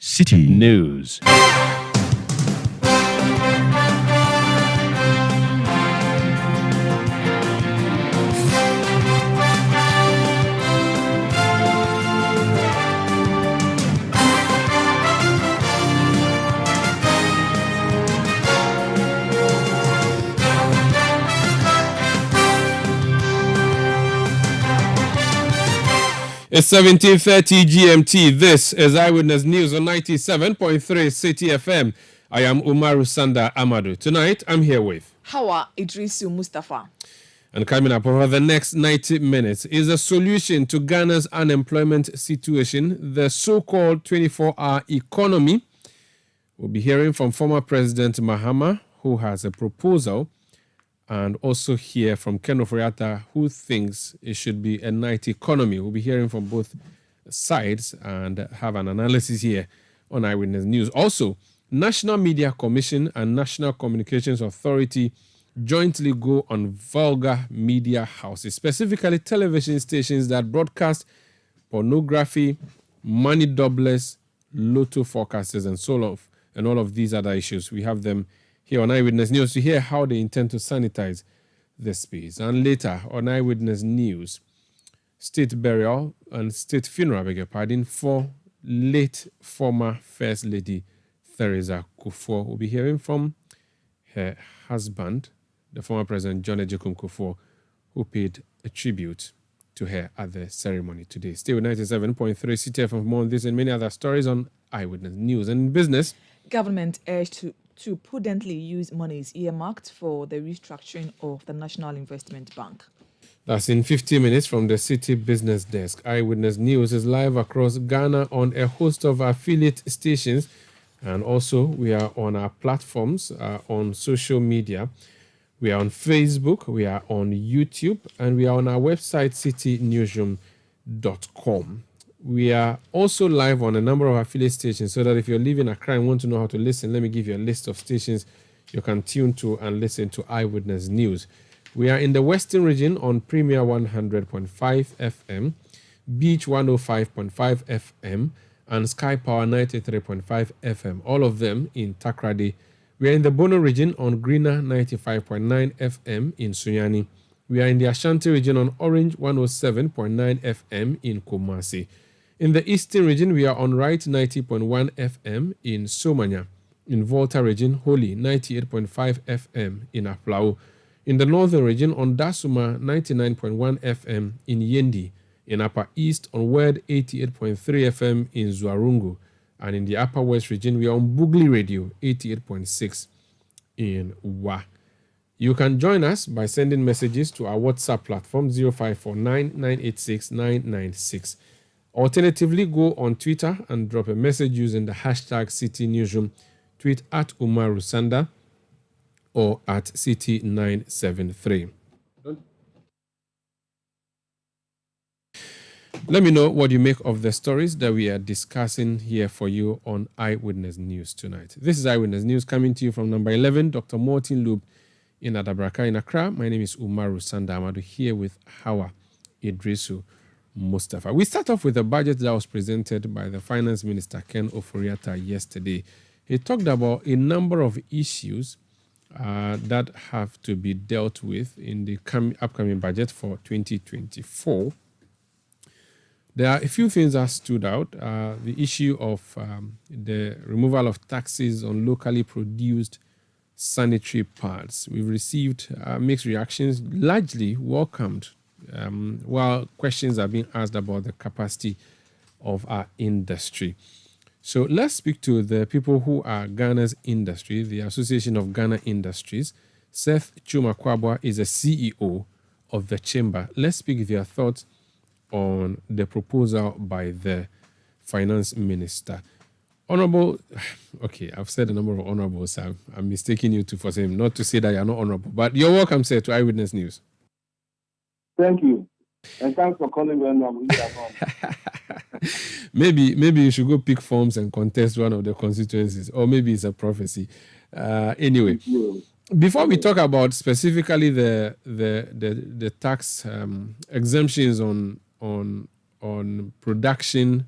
City News. It's 17:30 GMT. This is Eyewitness News on 97.3 Citi FM. I am Umaru Sanda Amadu. Tonight, I'm here with Hawa Idrisu Mustafa. And coming up over the next 90 minutes is a solution to Ghana's unemployment situation, the so-called 24-hour economy. We'll be hearing from former President Mahama, who has a proposal, and also hear from Ken Oforiatta, who thinks it should be a night economy. We'll be hearing from both sides and have an analysis here on Eyewitness News. Also, National Media Commission and National Communications Authority jointly go on vulgar media houses, specifically television stations that broadcast pornography, money doublers, lotto forecasters, and so on, and all of these other issues. We have them here on Eyewitness News to hear how they intend to sanitize the space. And later on Eyewitness News, state burial and state funeral, for late former First Lady Theresa Kufuor. We'll be hearing from her husband, the former President John Ejekun Kufuor, who paid a tribute to her at the ceremony today. Stay with 97.3 Citi FM for more on this and many other stories on Eyewitness News. And in business, government urged to prudently use monies earmarked for the restructuring of the National Investment Bank. That's in 50 minutes from the City Business Desk. Eyewitness News is live across Ghana on a host of affiliate stations, and also we are on our platforms on social media. We are on Facebook, we are on YouTube, and we are on our website, citynewsroom.com. We are also live on a number of affiliate stations, so that if you're living Accra and want to know how to listen, let me give you a list of stations you can tune to and listen to Eyewitness News. We are in the Western region on Premier 100.5 FM, Beach 105.5 FM, and Sky Power 93.5 FM, all of them in Takrady. We are in the Bono region on Greener 95.9 FM in Sunyani. We are in the Ashanti region on Orange 107.9 FM in Kumasi. In the Eastern region, we are on Right 90.1 FM in Somanya. In Volta region, Holy 98.5 FM in Aflao. In the Northern region, on Dasuma 99.1 FM in Yendi. In Upper East, on Word 88.3 FM in Zuarungu. And in the Upper West region, we are on Bugli Radio 88.6 in Wa. You can join us by sending messages to our WhatsApp platform 0549 986 996. Alternatively, go on Twitter and drop a message using the hashtag City Newsroom. Tweet at Umaru Sanda or at City973. Let me know what you make of the stories that we are discussing here for you on Eyewitness News tonight. This is Eyewitness News coming to you from number 11, Dr. Martin Loop in Adabraka in Accra. My name is Umaru Sanda Amadu, here with Hawa Idrisu Mustafa. We start off with a budget that was presented by the Finance Minister Ken Oforiatta yesterday. He talked about a number of issues that have to be dealt with in the upcoming budget for 2024. There are a few things that stood out. The issue of the removal of taxes on locally produced sanitary pads. We've received mixed reactions, largely welcomed, while questions are being asked about the capacity of our industry. So let's speak to the people who are Ghana's industry, the Association of Ghana Industries. Seth Chumakwabwa is a CEO of the chamber. Let's speak their thoughts on the proposal by the finance minister. Honorable, okay, I've said a number of honorables. I'm mistaking you for saying not to say that you're not honorable, but you're welcome, sir, to Eyewitness News. Thank you. And thanks for calling when I'm Maybe you should go pick forms and contest one of the constituencies, or maybe it's a prophecy. Anyway, before we talk about specifically the tax exemptions on production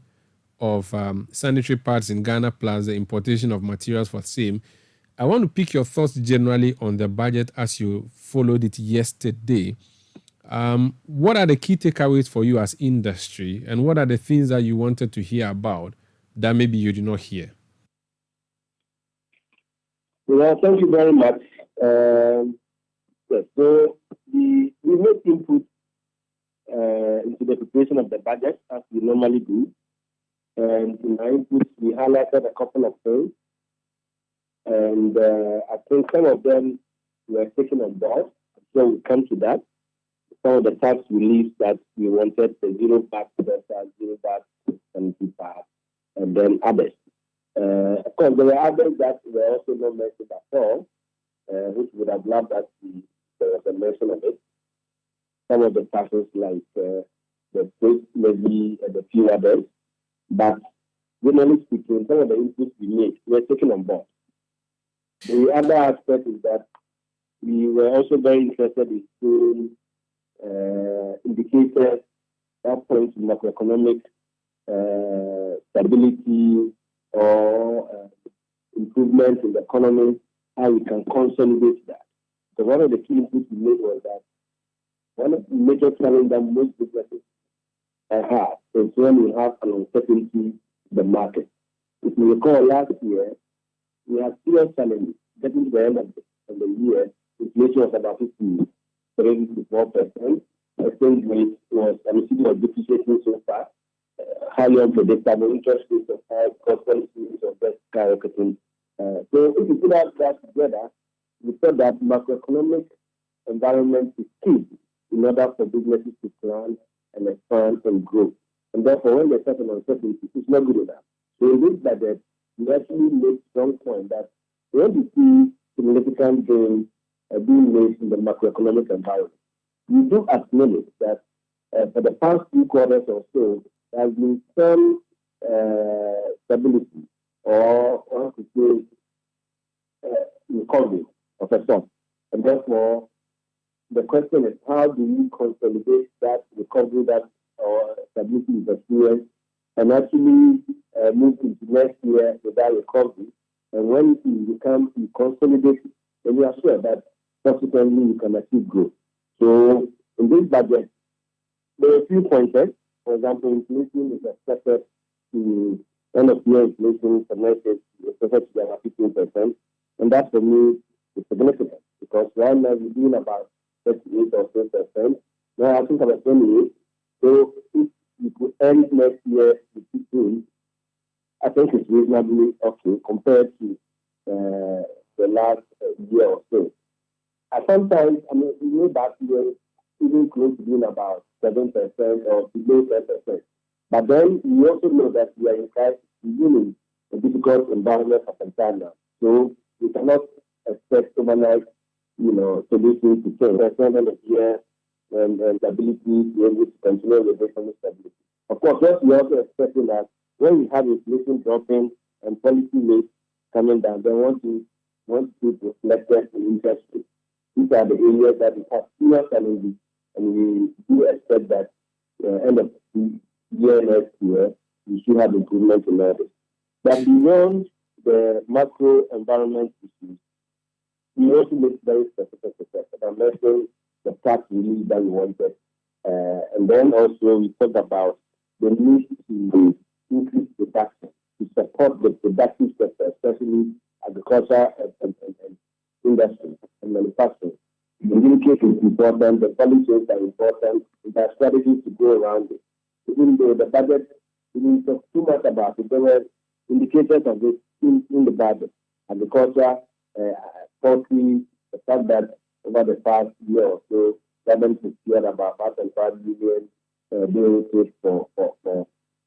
of sanitary pads in Ghana plus the importation of materials for same. I want to pick your thoughts generally on the budget as you followed it yesterday. What are the key takeaways for you as industry, and what are the things that you wanted to hear about that maybe you did not hear? Well, thank you very much. Yes, so we made input into the preparation of the budget as we normally do. And in our inputs, we highlighted a couple of things. And I think some of them were taken on board. So we'll come to that. Some of the tax reliefs that we wanted, the zero VAT, zero VAT, and and then others. Of course, there were others that were also not mentioned at all, which would have loved that there was a mention of it. Some of the taxes like the state levy and a few others. But generally speaking, some of the inputs we made were taken on board. The other aspect is that we were also very interested in seeing indicators that point to macroeconomic stability or improvement in the economy, how we can consolidate that. So one of the key inputs we made was that one of the major challenges that most businesses have is when we have an uncertainty in the market. If you recall last year, we had serious challenges. Getting to the end of the year, inflation was about 53.4%. Exchange rate was, was depreciating so fast. Highly unpredictable interest rates of high, cost policies of best skyrocketing. So if you put all that together, we thought that macroeconomic environment is key in order for businesses to plan and expand and grow. And therefore, when there's such an uncertainty, it's not good enough. So in this budget, we actually made strong point that we want to see significant gains being made in the macroeconomic environment. We do acknowledge that for the past 2 quarters or so, there has been some stability or one could say recovery of a sort. And therefore, the question is, how do you consolidate that recovery that or stability is experienced and actually move into next year with that recovery? And when you consolidate it, then you are sure that subsequently you can achieve growth. So in this budget, there are a few pointers. For example, inflation is expected to end of year inflation for next year is expected to be about 15%. And that for me is significant because right now we're doing about 38 or 4%. Now I think about 28. So if you could end next year with 15, I think it's reasonably okay compared to the last year or so. Sometimes, way back year, even close to being about 7% or below 10%. But then we also know that we are in crisis, in a difficult environment for some time now. So we cannot expect overnight, solutions to change. At the end of the year, and the ability to be able to continue with economic stability. Of course, what we also expecting that when we have inflation dropping and policy rates coming down, they want to reflect in interest rates. These are the areas that we have serious challenges, and we do expect that end of the year next year, we should have improvement in all this. But beyond the macro environment issues, we also make very specific requests. I mentioned the tax relief that we wanted. And then also we talked about the need to increase production to support the productive sector, especially agriculture and industry and manufacturing. The communication is important, the policies are important, there are strategies to go around it. Even though the budget didn't talk too much about it, there were indicators of it in the budget. Agriculture, poultry, the fact that over the past year or so, government secured about 5.5 billion bills for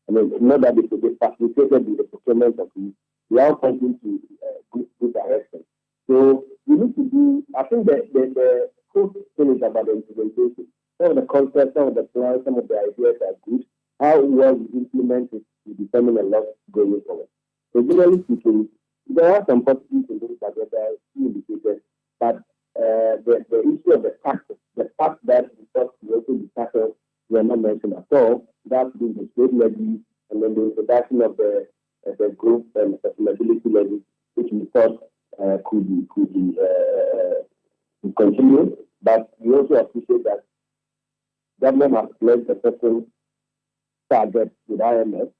not that they facilitated with the procurement of these. We are pointing to good direction. So we need to do, I think the whole thing is about the implementation. Some of the concepts, some of the plans, some of the ideas are good. How well we implement it will determine a lot going forward. So generally speaking, there are some positives in this budget that are indicated, but the issue of the taxes, the fact that we thought we also be tackled, we are not mentioned at all. That's been the state levy and and then the introduction of the group and sustainability levy, which we thought could continue. But we also appreciate that government has pledged a certain target with IMF,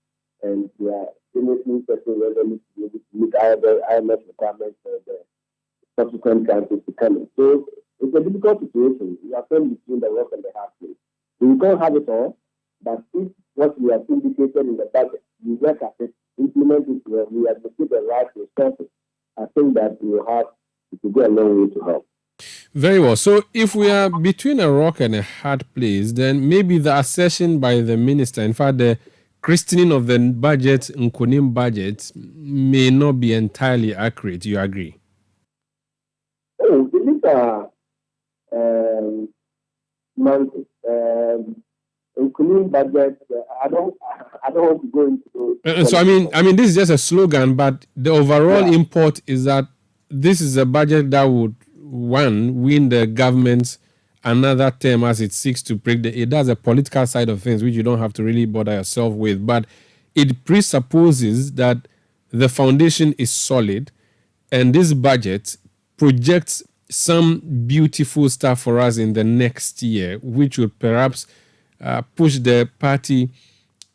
and we are making certain revenue to be able to meet IMF requirements for the subsequent countries to come in. So it's a difficult situation. We are still between the rock and the hard place. We can't have it all, but if what we have indicated in the budget, we work at it, implement it, we advocate the right resources, I think that we will go a long way to help. Very well. So if we are between a rock and a hard place, then maybe the assertion by the minister, in fact, the christening of the budget, Nkonim budget, may not be entirely accurate. You agree? Oh, these are Nkonim budget. I don't want to go into. So I mean, this is just a slogan, but the overall import is that this is a budget that would win the government another term as it seeks to break it does a political side of things, which you don't have to really bother yourself with, but it presupposes that the foundation is solid, and this budget projects some beautiful stuff for us in the next year, which would perhaps push the party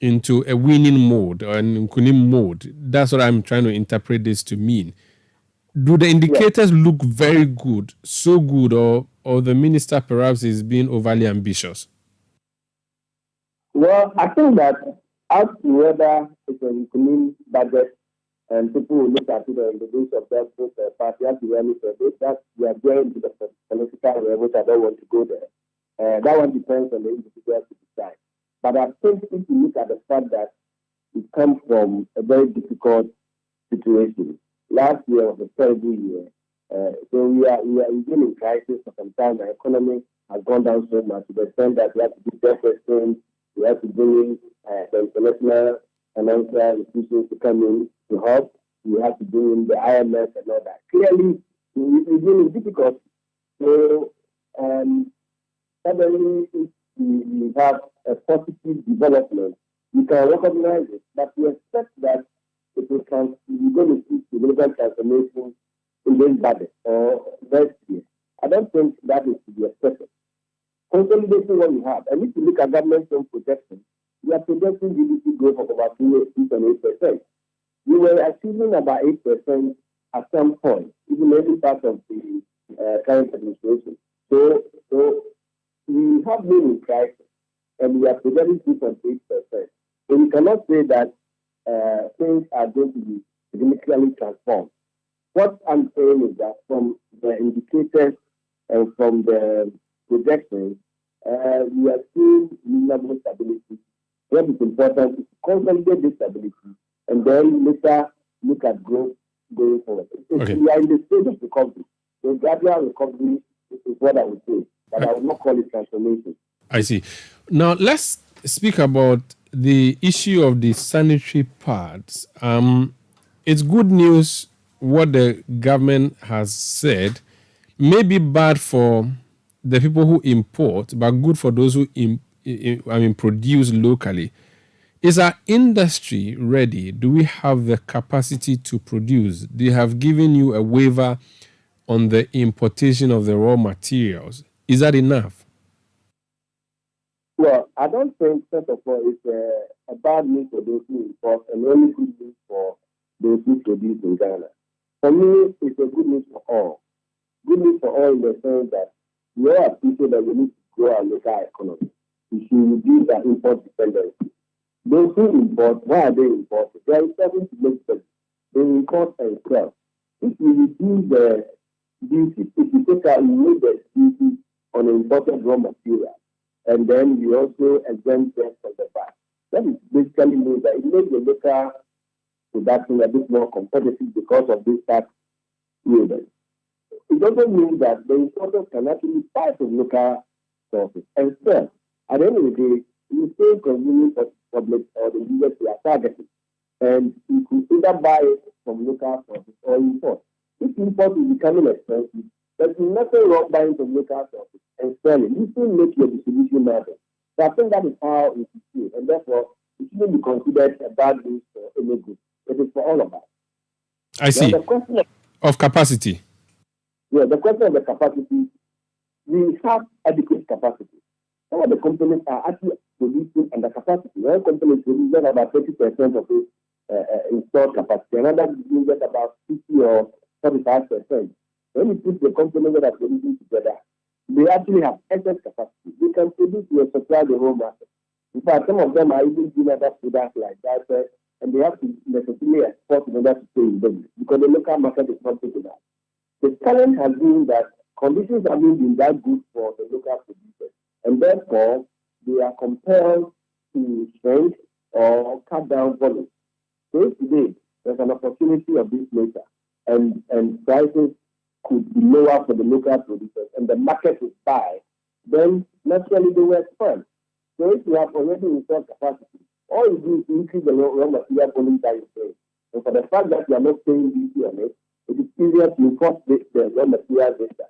into a winning mode or an Nkunim mode. That's what I'm trying to interpret this to mean. Do the indicators look very good, so good, or the minister perhaps is being overly ambitious? Well, I think that as to whether it's a Nkunim budget and people will look at it in the days of that party, as you really said, that we are going to the political realm, which I don't want to go there. That one depends on the individual to decide. But I think if you look at the fact that it comes from a very difficult situation. Last year was a terrible year. So we are in crisis for some time. The economy has gone down so much to the extent that we have to do deficit. We have to bring in the international financial institutions to come in to help. We have to bring in the IMF and all that. Clearly, it's really difficult. So suddenly, if we have a positive development, we can recognize it. But we expect that if we're going to see significant transformation in this budget or next year, I don't think that is to be expected. Consolidating what we have, and if you look at government's own projections, we are projecting GDP growth of about 2.8%. We were achieving about 8% at some point, even every part of the current administration. So we have been in crisis, and we are projecting 2.8%. So we cannot say that things are going to be significantly transformed. What I'm saying is that from the indicators and from the projections, we are seeing reasonable stability. What is important is to consolidate this stability and then later look at growth going forward. Okay. We are in the stage of recovery. So gradual recovery is what I would say, but I would not call it transformation. I see. Now let's speak about the issue of the sanitary pads. It's good news what the government has said. May be bad for the people who import, but good for those who produce locally. Is our industry ready? Do we have the capacity to produce? They have given you a waiver on the importation of the raw materials. Is that enough? Well, I don't think, first of all, it's a bad news for those who import and only good news for those who produce in Ghana. For me, it's a good news for all. Good news for all in the sense that we all appreciate that we need to grow our local economy. We should reduce our import dependency. Those who import, why are they importing? They are starting to make sense. They import and sell. If we reduce the duty, if we take out, we make the duty on imported raw material, and then we also exempt them from the VAT. That is basically means that it makes the local production a bit more competitive because of this tax waiver. It doesn't mean that the importers can actually buy from local sources and sell. At the end of the day, you still consuming public or the users we are targeting. And you could either buy it from local sources or import. If import is becoming expensive, there's nothing wrong buying from local sources and selling. You still make your distribution margin. So I think that is how it is seen. And therefore, it shouldn't be considered a bad news for any group. It is for all of us. I see. Now, the question of capacity. Yeah, the question of the capacity, we have adequate capacity. Some of the companies are actually producing under capacity. One company is producing about 30% of its installed capacity. Another is using about 50 or 45%. When you put the companies that are producing together, they actually have excess capacity. They can produce and supply the whole market. In fact, some of them are even doing other products like that, and they have to necessarily export in order to stay in business because the local market is not taking that. The challenge has been that conditions haven't been that good for the local producers, and therefore they are compelled to shrink or cut down volume. So today, there's an opportunity of this nature, and prices could be lower for the local producers, and the market is buy, then naturally they will expand. So if you have already installed capacity, all you do is increase the raw material volume that you pay. And for the fact that you are not paying duty on it, it is easier to import the raw material this time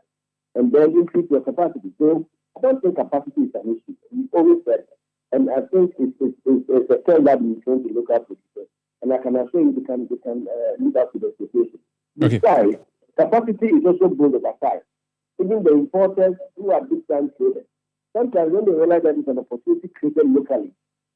and then increase your capacity. So I don't think capacity is an issue. We always said, and I think it's a trend that we're going to look at producers. And I can assure you they can live up to the situation. Okay. Besides, capacity is also built over time. Even the importers who are big time traders, sometimes when they realize that it's an opportunity created locally,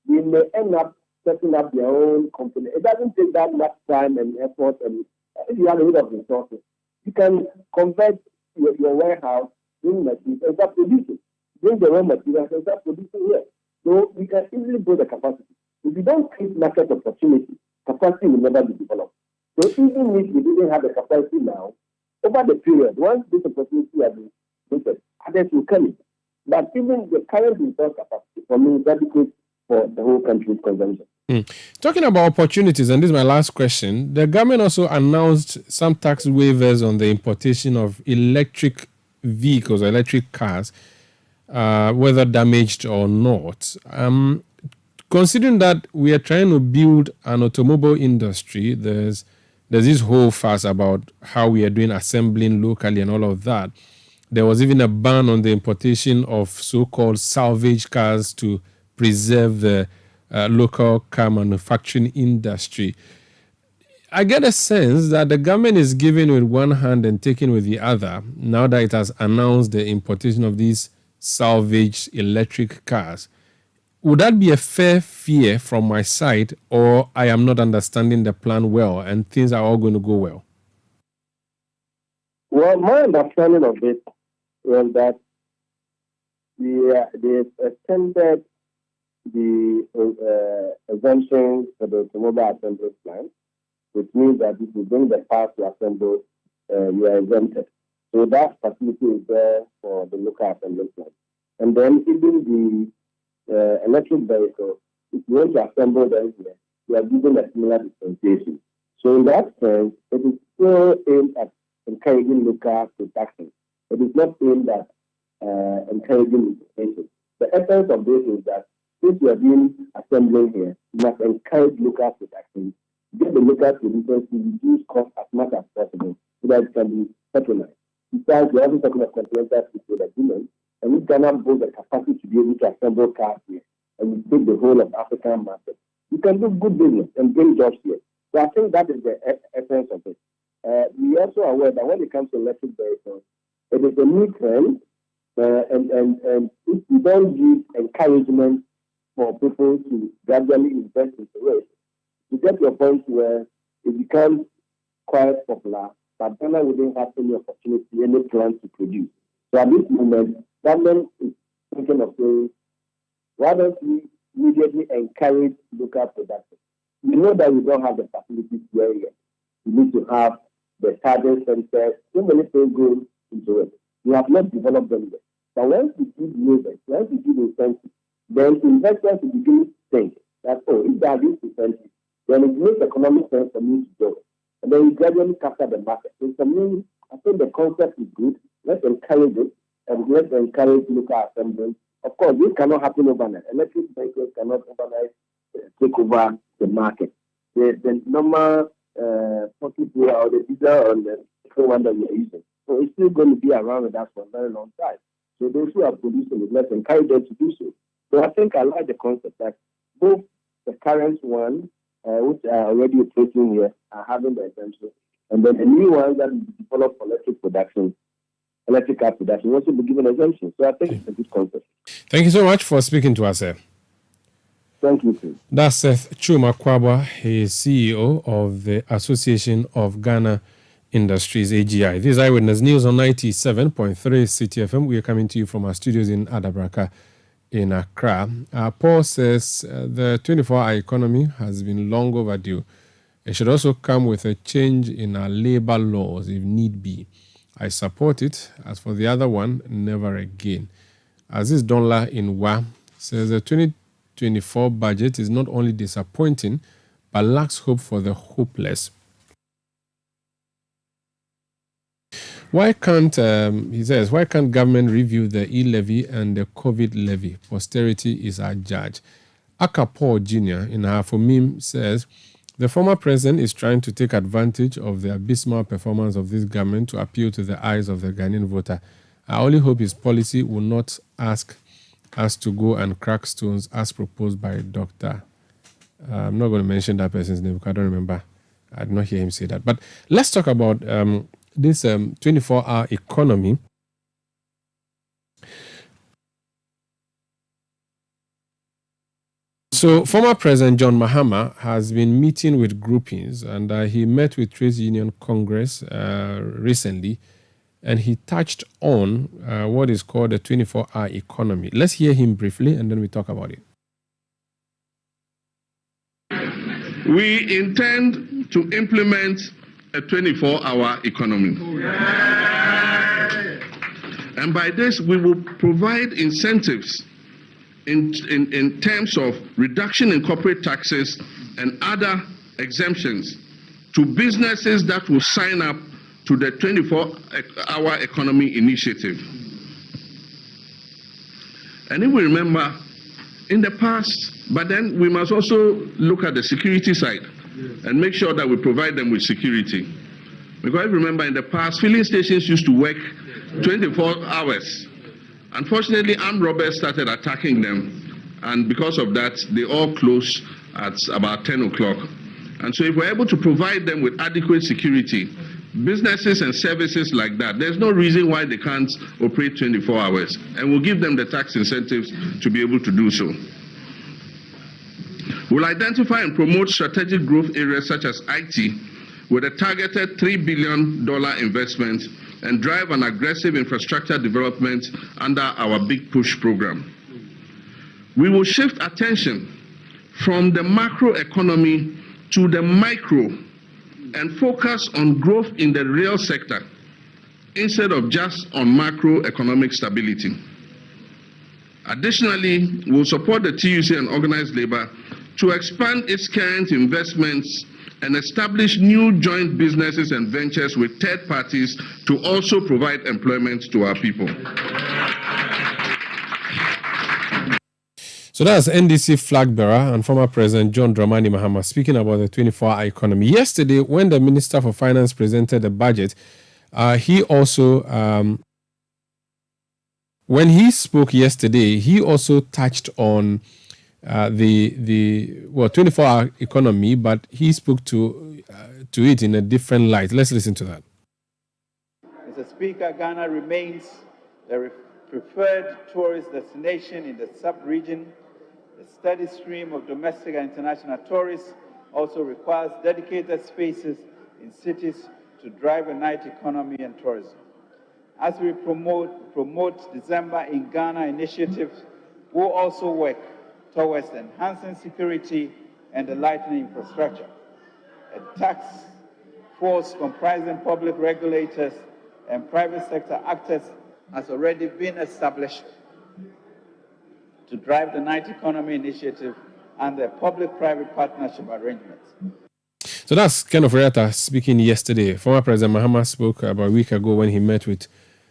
they may end up setting up their own company. It doesn't take that much time and effort, and if you have a lot of resources, you can convert your warehouse, bring machines, and start producing. Bring the raw materials and start producing here. So we can easily build the capacity. If you don't create market opportunity, capacity will never be developed. So even if we didn't have the capacity now, over the period, once this opportunity has been created, others will come in. But even the current resource capacity, for me, is adequate for the whole country's consumption. Talking about opportunities, and this is my last question, the government also announced some tax waivers on the importation of electric vehicles, electric cars, whether damaged or not. Considering that we are trying to build an automobile industry, there's this whole fuss about how we are doing assembling locally and all of that. There was even a ban on the importation of so-called salvage cars to preserve the local car manufacturing industry. I get a sense that the government is giving with one hand and taking with the other now that it has announced the importation of these salvage electric cars. Would that be a fair fear from my side, or I am not understanding the plan well and things are all going to go well? Well, my understanding of it was that they extended the exemptions for the automobile assembly plant, which means that if you bring the parts to assemble, you are exempted. So that facility is there for the local assembly plant. And then even the electric vehicle, if you want to assemble them here, you are given a similar dispensation. So in that sense, it is still aimed at encouraging local production. It is not aimed at encouraging importation. The essence of this is that since you are doing assembling here, you must encourage local production, get the local producers to reduce costs as much as possible so that it can be patronized. Besides, we are also talking of continental free trade agreement, and we cannot build the capacity to be able to assemble cars here and you take the whole of African market. You can do good business and bring jobs here. So I think that is the essence of it. We also are aware that when it comes to electric vehicles, it is a new trend, and if you don't give encouragement for people to gradually invest into it, you get to a point where it becomes quite popular, but Ghana wouldn't have any opportunity, any plan to produce. So at this moment, government is thinking of saying, why don't we immediately encourage local production? We know that we don't have the facilities here yet. We need to have the charging centers, so many things go into it. We have not developed them yet. But once we give users, once we give incentives, then investors will begin to think that, if there are these incentives, then it makes economic sense for me to go. And then we gradually capture the market. So for me, I think the concept is good. Let's encourage it, and let's encourage local assembly. Of course, this cannot happen overnight. Electric vehicles cannot overnight take over the market. The normal pocket or the diesel on the one that we are using. So it's still going to be around with us for a very long time. So those who are producing it, let's encourage them to do so. So I think I like the concept that both the current one, which are already operating here, are having the exemption. And then the new ones that will be developed for electric car production, also be given exemption. So I think it's a good concept. Thank you so much for speaking to us, sir. Thank you, sir. That's Seth Chuma Kwabwa. He is CEO of the Association of Ghana Industries, AGI. This is Eyewitness News on 97.3 Citi FM. We are coming to you from our studios in Adabraka in Accra. Paul says the 24-hour economy has been long overdue. It should also come with a change in our labor laws if need be. I support it. As for the other one, never again. Aziz Donla in Wa says the 2024 budget is not only disappointing, but lacks hope for the hopeless. Why can't, he says, why can't government review the e-levy and the COVID levy? Posterity is our judge. Akapo Jr. in Hafomim says, the former president is trying to take advantage of the abysmal performance of this government to appeal to the eyes of the Ghanaian voter. I only hope his policy will not ask us to go and crack stones as proposed by Dr. I'm not going to mention that person's name because I don't remember. I did not hear him say that. But let's talk about this 24-hour economy. So, former President John Mahama has been meeting with groupings, and he met with Trade Union Congress recently, and he touched on what is called the 24-hour economy. Let's hear him briefly, and then we talk about it. We intend to implement a 24-hour economy. And by this, we will provide incentives in terms of reduction in corporate taxes and other exemptions to businesses that will sign up to the 24-hour economy initiative. And if we remember, in the past, but then we must also look at the security side and make sure that we provide them with security. Because if you remember, in the past, filling stations used to work 24 hours. Unfortunately, armed robbers started attacking them, and because of that, they all closed at about 10 o'clock. And so if we're able to provide them with adequate security, businesses and services like that, there's no reason why they can't operate 24 hours. And we'll give them the tax incentives to be able to do so. We'll identify and promote strategic growth areas such as IT with a targeted $3 billion investment and drive an aggressive infrastructure development under our Big Push program. We will shift attention from the macro economy to the micro and focus on growth in the real sector instead of just on macroeconomic stability. Additionally, we'll support the TUC and organized labor to expand its current investments and establish new joint businesses and ventures with third parties to also provide employment to our people. So that's NDC flag bearer and former President John Dramani Mahama speaking about the 24-hour economy. Yesterday, when the Minister for Finance presented the budget, he also, when he spoke yesterday, he also touched on the 24-hour economy, but he spoke to it in a different light. Let's listen to that. Mr. Speaker, Ghana remains the preferred tourist destination in the sub-region. The steady stream of domestic and international tourists also requires dedicated spaces in cities to drive a night economy and tourism. As we promote December in Ghana initiatives, we'll also work towards enhancing security and the lightening infrastructure. A task force comprising public regulators and private sector actors has already been established to drive the night economy initiative and the public-private partnership arrangements. So that's Kenneth Riata speaking yesterday. Former President Mahama spoke about a week ago when he met with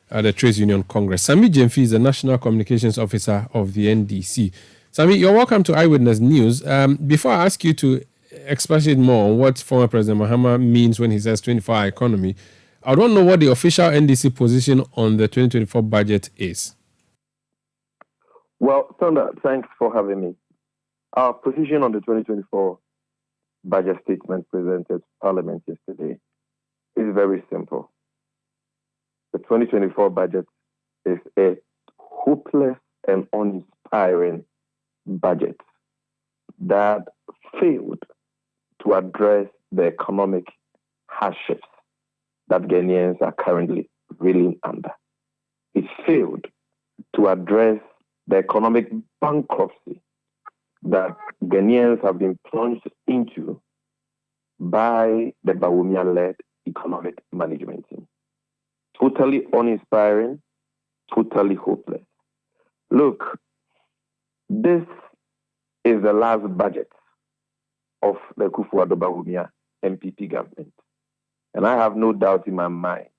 the Trade Union Congress. Sami Jemfi is the National Communications Officer of the NDC. Sami, you're welcome to Eyewitness News. Before I ask you to expatiate more on what former President Mahama means when he says 24-hour economy, I don't know what the official NDC position on the 2024 budget is. Well, Thunder, thanks for having me. Our position on the 2024 budget statement presented to Parliament yesterday is very simple. The 2024 budget is a hopeless and uninspiring budget that failed to address the economic hardships that Ghanaians are currently reeling under. It failed to address the economic bankruptcy that Ghanaians have been plunged into by the Bawumia-led economic management team. Totally uninspiring, totally hopeless. Look, this is the last budget of the Kufuor Bawumia MPP government. And I have no doubt in my mind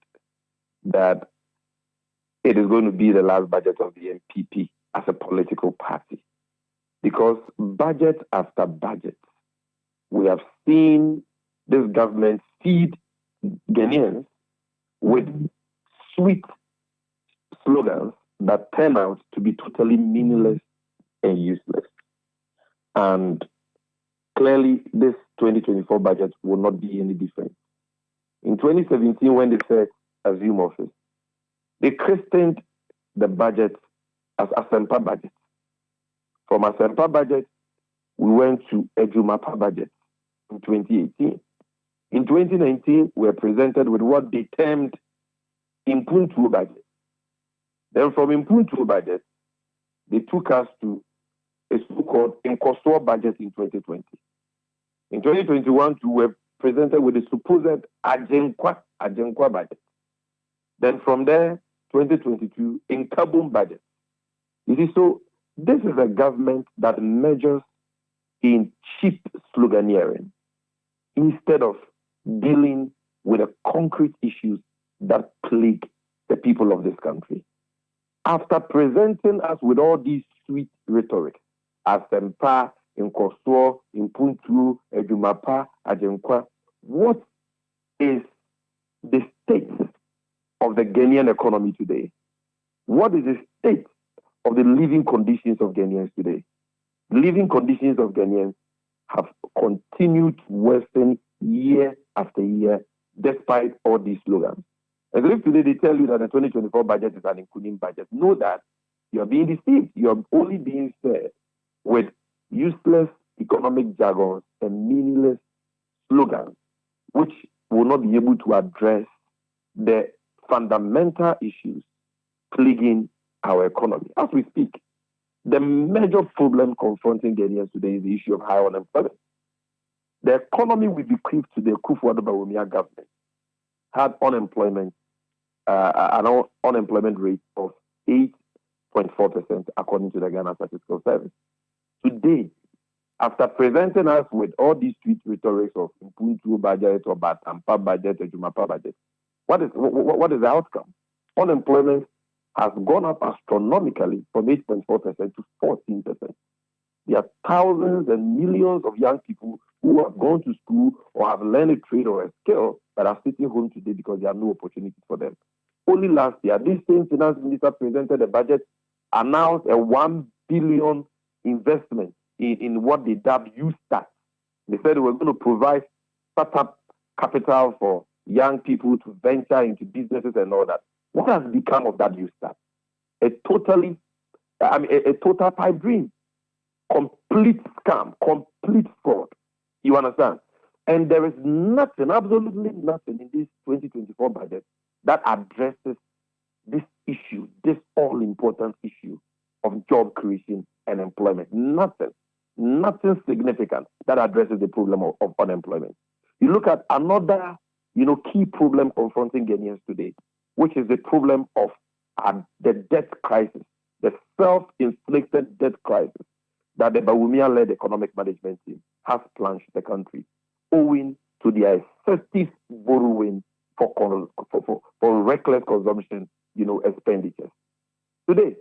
that it is going to be the last budget of the MPP as a political party. Because budget after budget, we have seen this government feed Ghanaians with sweet slogans that turn out to be totally meaningless and useless. And clearly, this 2024 budget will not be any different. In 2017, when they first assumed office, they christened the budget as Asempa budget. From Asempa budget, we went to Ejumapa budget in 2018. In 2019, we were presented with what they termed Impuntu budget. Then from Impuntu budget, they took us to a so-called Nkosua budget in 2020. In 2021, we were presented with the supposed Ajenkwa budget. Then from there, 2022, Nkabum budget. You see, so this is a government that measures in cheap sloganeering instead of dealing with the concrete issues that plague the people of this country. After presenting us with all these sweet rhetoric, Asempa, Nkosua, Impuntu, Ejumapa, Ajenkwa, what is the state of the Ghanaian economy today? What is the state of the living conditions of Ghanaians today? Living conditions of Ghanaians have continued to worsen year after year, despite all these slogans. And if today they tell you that the 2024 budget is an including budget, know that you are being deceived. You are only being fed with useless economic jargons and meaningless slogans, which will not be able to address the fundamental issues plaguing our economy. As we speak, the major problem confronting Ghanaians today is the issue of high unemployment. The economy we bequeathed to the Kufuor Bawumia government had an unemployment rate of 8.4% according to the Ghana Statistical Service. Today, after presenting us with all these sweet rhetorics of Impuntu budget or Batampa budget or Jumapa budget, what is the outcome? Unemployment has gone up astronomically from 8.4% to 14%. There are thousands and millions of young people who have gone to school or have learned a trade or a skill that are sitting home today because there are no opportunities for them. Only last year, this same finance minister presented a budget, announced a 1 billion investment in what they dubbed U-Start. They said they were going to provide startup capital for young people to venture into businesses and all that. What has become of that U-Start? A total pipe dream. Complete scam, complete fraud. You understand? And there is nothing, absolutely nothing in this 2024 budget that addresses this issue, this all-important issue of job creation and employment. Nothing significant that addresses the problem of unemployment. You look at another, key problem confronting Ghanaians today, which is the problem of the debt crisis, the self-inflicted debt crisis that the Bawumia-led economic management team has plunged the country, owing to their excessive borrowing for reckless consumption, expenditures. Today,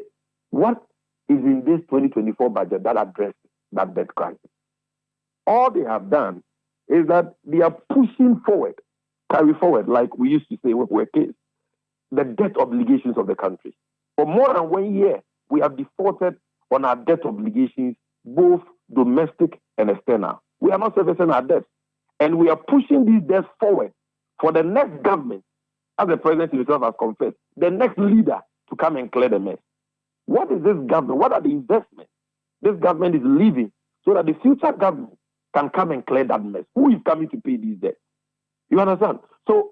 what is in this 2024 budget that addresses that debt crisis? All they have done is that they are pushing forward, carry forward, like we used to say when we were kids, the debt obligations of the country. For more than 1 year, we have defaulted on our debt obligations, both domestic and external. We are not servicing our debts. And we are pushing these debts forward for the next government, as the president himself has confessed, the next leader to come and clear the mess. What is this government? What are the investments this government is leaving so that the future government can come and clear that mess? Who is coming to pay these debts? You understand? So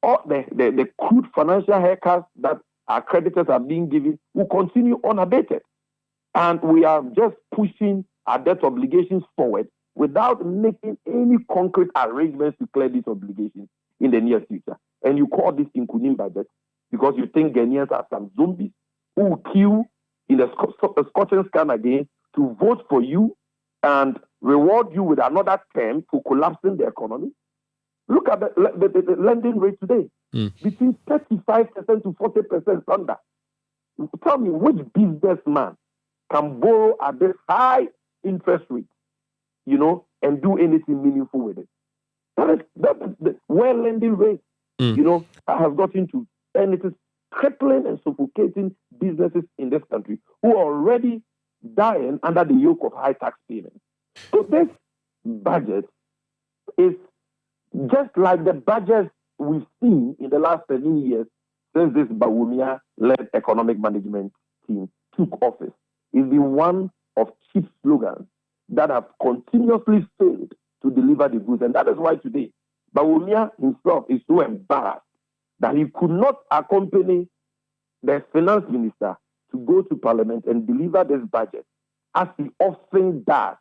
all the crude financial haircuts that our creditors are being given will continue unabated. And we are just pushing our debt obligations forward without making any concrete arrangements to clear these obligations in the near future. And you call this Inkunim budget because you think Ghanaians are some zombies who will queue in the Scottish scan again to vote for you and reward you with another term for collapsing the economy. Look at the lending rate today, between 35% to 40% under. Tell me which businessman can borrow at this high interest rate, and do anything meaningful with it. That is where lending rates, have gotten to. And it is crippling and suffocating businesses in this country who are already dying under the yoke of high tax payments. So this budget is just like the budgets we've seen in the last 13 years since this Bawumia-led economic management team took office. Is the one of cheap slogans that have continuously failed to deliver the goods. And that is why today, Bawumia himself is so embarrassed that he could not accompany the finance minister to go to parliament and deliver this budget as he often does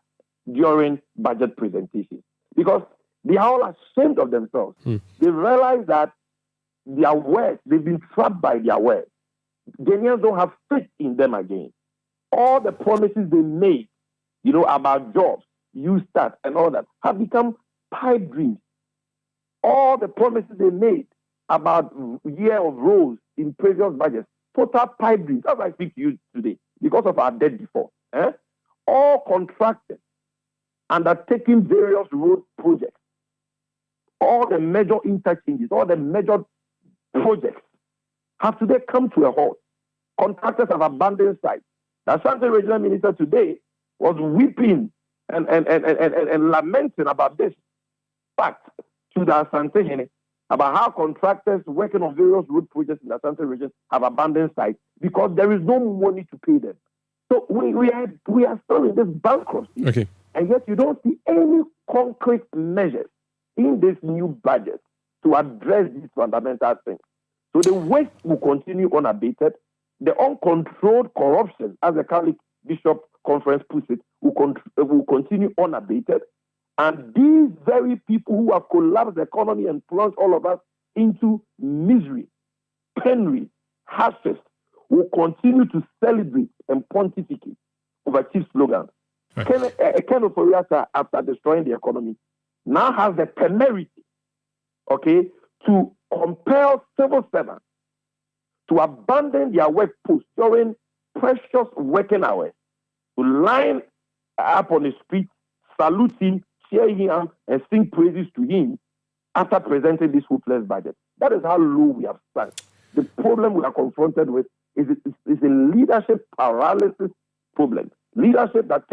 during budget presentations. Because they are all ashamed of themselves. They realize that their words, they've been trapped by their words. Ghanaians don't have faith in them again. All the promises they made, about jobs, you start and all that, have become pipe dreams. All the promises they made about year of roles in previous budgets, total pipe dreams. As I speak to you today, because of our debt default, all contractors undertaking various road projects, all the major interchanges, all the major projects have today come to a halt. Contractors have abandoned sites. The Ashanti Regional Minister today was weeping and lamenting about this fact to the Ashanti about how contractors working on various road projects in the Ashanti region have abandoned sites because there is no money to pay them. So we are still in this bankruptcy. Okay. And yet you don't see any concrete measures in this new budget to address these fundamental things. So the waste will continue unabated. The uncontrolled corruption, as the Catholic Bishop Conference puts it, will continue unabated. And these very people who have collapsed the economy and plunged all of us into misery, penury, hardship, will continue to celebrate and pontificate over cheap slogans. Ken Oforiatta, after destroying the economy, now has the temerity, to compel civil servants to abandon their work posts during precious working hours, to line up on the street, salute him, cheer him, and sing praises to him after presenting this hopeless budget. That is how low we have sunk. The problem we are confronted with is a leadership paralysis problem. Leadership that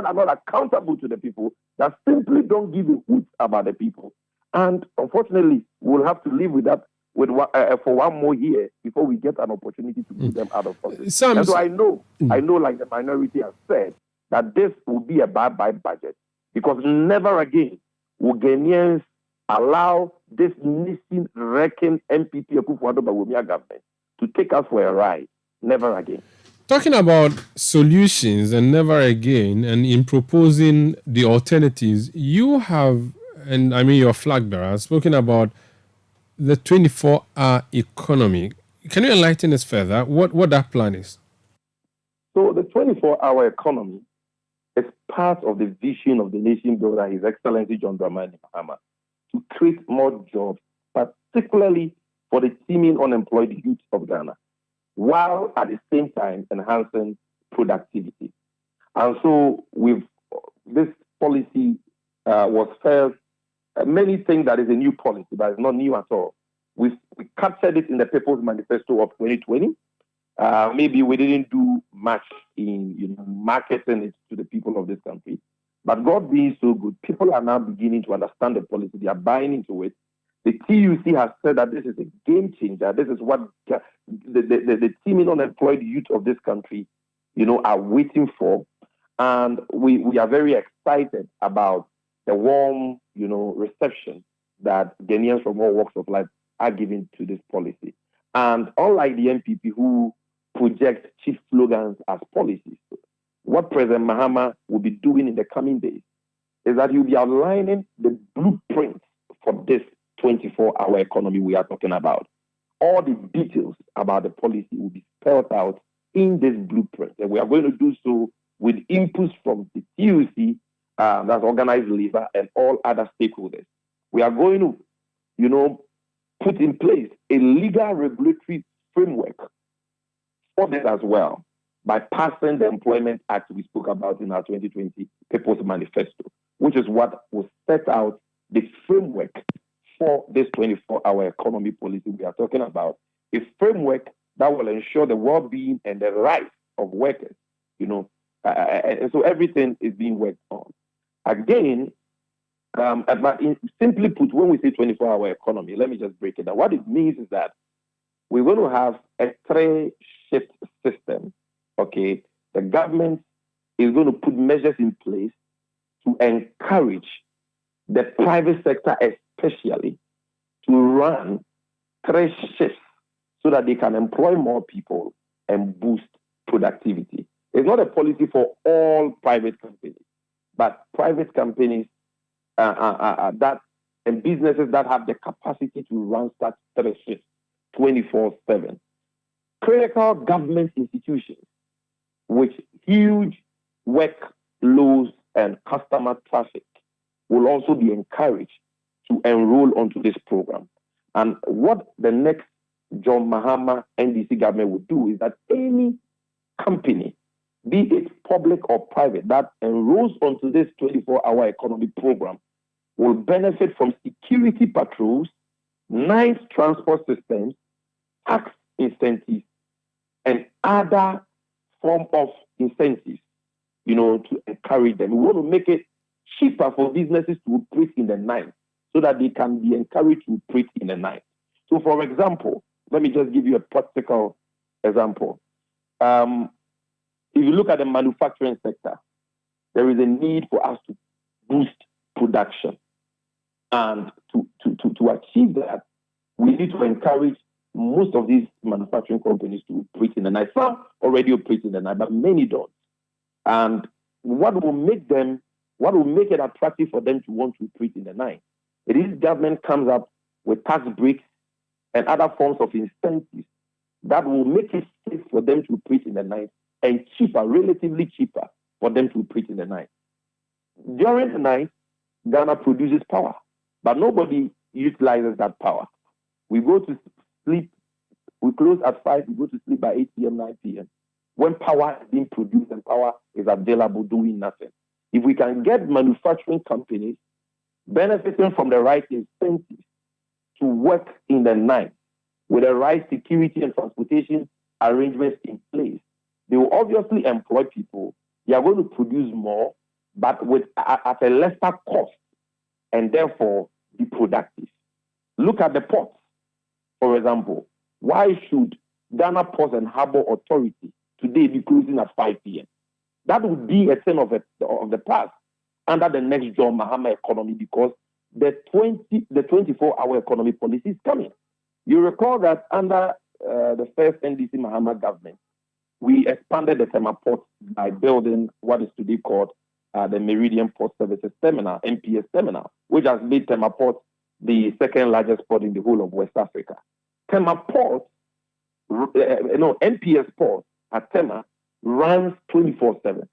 are not accountable to the people, that simply don't give a hoot about the people. And unfortunately, we'll have to live with that for one more year before we get an opportunity to put them out of office. And so I know, like the minority has said, that this will be a bye-bye budget, because never again will Ghanaians allow this nation-wrecking MPP Akufo-Addo Bawumia government to take us for a ride. Never again. Talking about solutions and never again, and in proposing the alternatives, you have, and I mean your flag bearer, has spoken about the 24-hour economy. Can you enlighten us further what that plan is? So the 24-hour economy is part of the vision of the nation builder, His Excellency John Dramani Mahama, to create more jobs, particularly for the teeming unemployed youth of Ghana, while at the same time enhancing productivity. And so this policy was first, many think that is a new policy, but it's not new at all. We captured it in the People's Manifesto of 2020. Maybe we didn't do much in marketing it to the people of this country. But God being so good, people are now beginning to understand the policy. They are buying into it. The TUC has said that this is a game changer. This is what the teeming unemployed youth of this country, are waiting for. And we are very excited about the warm, reception that Ghanaians from all walks of life are giving to this policy. And unlike the MPP who project cheap slogans as policies, what President Mahama will be doing in the coming days is that he'll be outlining the blueprint for this 24-hour economy we are talking about. All the details about the policy will be spelled out in this blueprint. And we are going to do so with inputs from the TUC, that's organized labor, and all other stakeholders. We are going to, put in place a legal regulatory framework for this as well, by passing the Employment Act we spoke about in our 2020 People's Manifesto, which is what will set out the framework for this 24-hour economy policy we are talking about, a framework that will ensure the well-being and the rights of workers, and so everything is being worked on. Again, but simply put, when we say 24-hour economy, let me just break it down. What it means is that we're going to have a 3-shift system. Okay, the government is going to put measures in place to encourage the private sector, especially, to run 3 shifts so that they can employ more people and boost productivity. It's not a policy for all private companies, but private companies that and businesses that have the capacity to run such 3 shifts 24/7. Critical government institutions with huge workloads and customer traffic will also be encouraged to enroll onto this program. And what the next John Mahama NDC government will do is that any company, be it public or private, that enrolls onto this 24-hour economy program will benefit from security patrols, nice transport systems, tax incentives, and other form of incentives, to encourage them. We want to make it cheaper for businesses to operate in the night so that they can be encouraged to operate in the night. So, for example, let me just give you a practical example. If you look at the manufacturing sector, there is a need for us to boost production. And to achieve that, we need to encourage most of these manufacturing companies to operate in the night. Some already operate in the night, but many don't. And what will make it attractive for them to want to operate in the night? It is government comes up with tax breaks and other forms of incentives that will make it safe for them to operate in the night and cheaper, relatively cheaper for them to operate in the night. During the night, Ghana produces power, but nobody utilizes that power. We go to sleep, we close at 5, we go to sleep by 8 p.m., 9 p.m. When power is being produced and power is available doing nothing. If we can get manufacturing companies benefiting from the right incentives to work in the night with the right security and transportation arrangements in place, they will obviously employ people. They are going to produce more, but at a lesser cost, and therefore be productive. Look at the ports, for example. Why should Ghana Ports and Harbour Authority today be closing at 5 p.m.? That would be a thing of the past under the next John Mahama economy, because the 24-hour economy policy is coming. You recall that under the first NDC Mahama government, we expanded the Tema Port by building what is today called the Meridian Port Services Terminal, MPS Terminal, which has made Tema Port the second largest port in the whole of West Africa. Tema Port, MPS Port at Tema runs 24/7.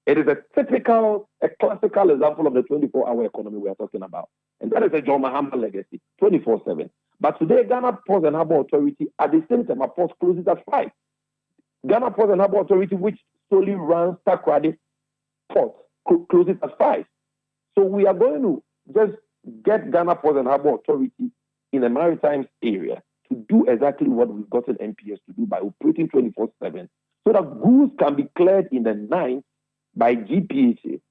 It is a classical example of the 24-hour economy we are talking about. And that is a John Mahama legacy, 24/7. But today, Ghana Ports and Harbour Authority, at the same time, Ports closes at 5. Ghana Ports and Harbour Authority, which solely runs Takoradi Port, closes at 5. So we are going to just get Ghana Ports and Harbour Authority in the maritime area to do exactly what we've gotten MPS to do by operating 24/7, so that goods can be cleared in the night by GPHA,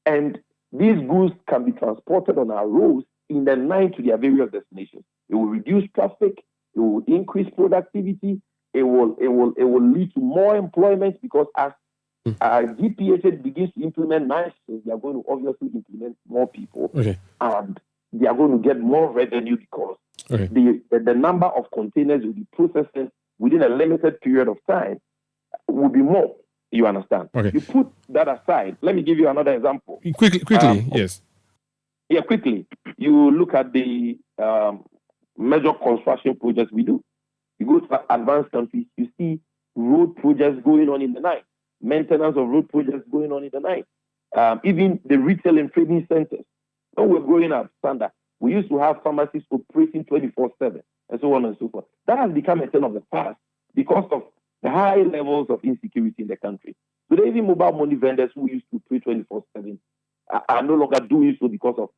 and these goods can be transported on our roads in the night to their various destinations. It will reduce traffic, it will increase productivity, it will lead to more employment, because as GPHA begins to implement night shifts, they are going to obviously implement more people, and they are going to get more revenue, because the number of containers will be processed within a limited period of time will be more. You understand? You put that aside. Let me give you another example. Quickly, yes. Yeah, quickly. You look at the major construction projects we do. You go to advanced countries, you see road projects going on in the night, maintenance of road projects going on in the night. Even the retail and trading centers. When we were growing up, Sanda, we used to have pharmacies operating 24/7 and so on and so forth. That has become a thing of the past because of the high levels of insecurity in the country. Today, even mobile money vendors who used to pay 24/7 are no longer doing so because of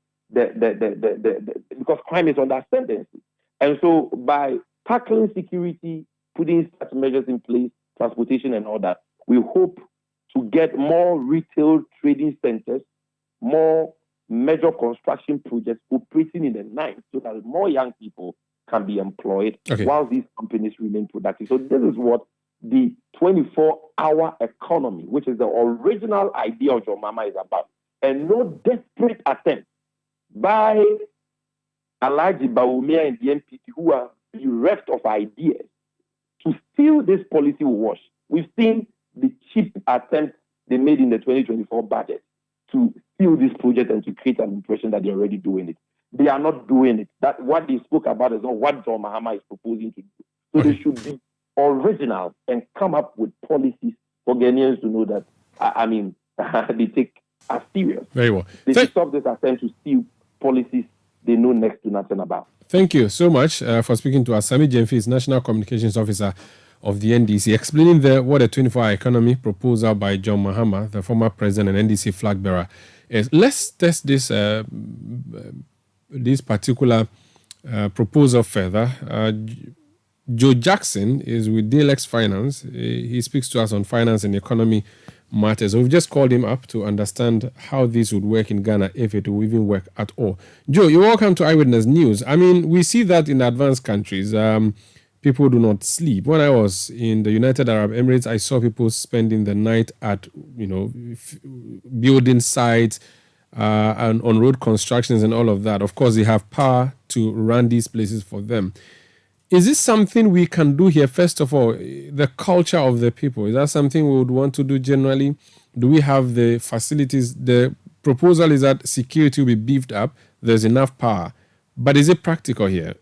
because crime is on the ascendancy. And so, by tackling security, putting such measures in place, transportation and all that, we hope to get more retail trading centers, more major construction projects operating in the night, so that more young people can be employed while these companies remain productive. So this is what the 24-hour economy, which is the original idea of John Mahama, is about. And no desperate attempt by Alhaji Bawumia and the NPP, who are bereft of ideas, to steal this policy will wash. We've seen the cheap attempt they made in the 2024 budget to steal this project and to create an impression that they're already doing it. They are not doing it. That what they spoke about is not what John Mahama is proposing to do. So they should be original and come up with policies for Ghanaians to know that, they take as serious. Very well. They should stop this attempt to steal policies they know next to nothing about. Thank you so much for speaking to us. Sami Jemfi, National Communications Officer of the NDC, explaining what the 24-hour economy proposal by John Mahama, the former president and NDC flag bearer, is. Let's test this particular proposal further. Joe Jackson is with DLX Finance. He speaks to us on finance and economy matters. We've just called him up to understand how this would work in Ghana, if it will even work at all. Joe, you're welcome to Eyewitness News. I mean, we see that in advanced countries, people do not sleep. When I was in the United Arab Emirates, I saw people spending the night at, building sites and on road constructions and all of that. Of course, they have power to run these places for them. Is this something we can do here? First of all, the culture of the people, is that something we would want to do generally? Do we have the facilities? The proposal is that security will be beefed up. There's enough power. But is it practical here?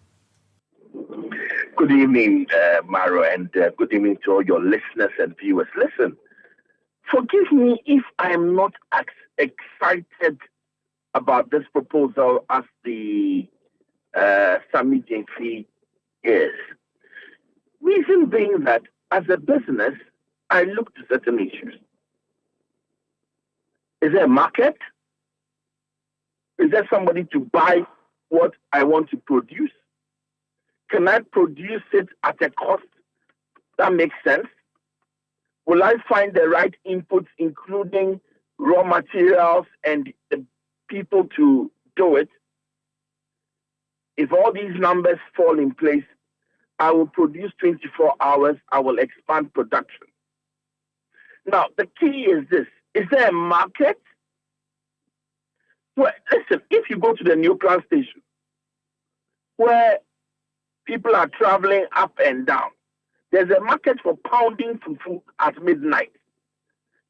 Good evening, Maro, and good evening to all your listeners and viewers. Listen, forgive me if I am not as excited about this proposal as the Sami Jemfi is. Reason being that as a business, I look to certain issues. Is there a market? Is there somebody to buy what I want to produce? Can I produce it at a cost that makes sense? Will I find the right inputs, including raw materials and the people to do it? If all these numbers fall in place, I will produce 24 hours. I will expand production. Now, the key is this. Is there a market? Well, listen, if you go to the nuclear station, where people are traveling up and down, there's a market for pounding fufu at midnight.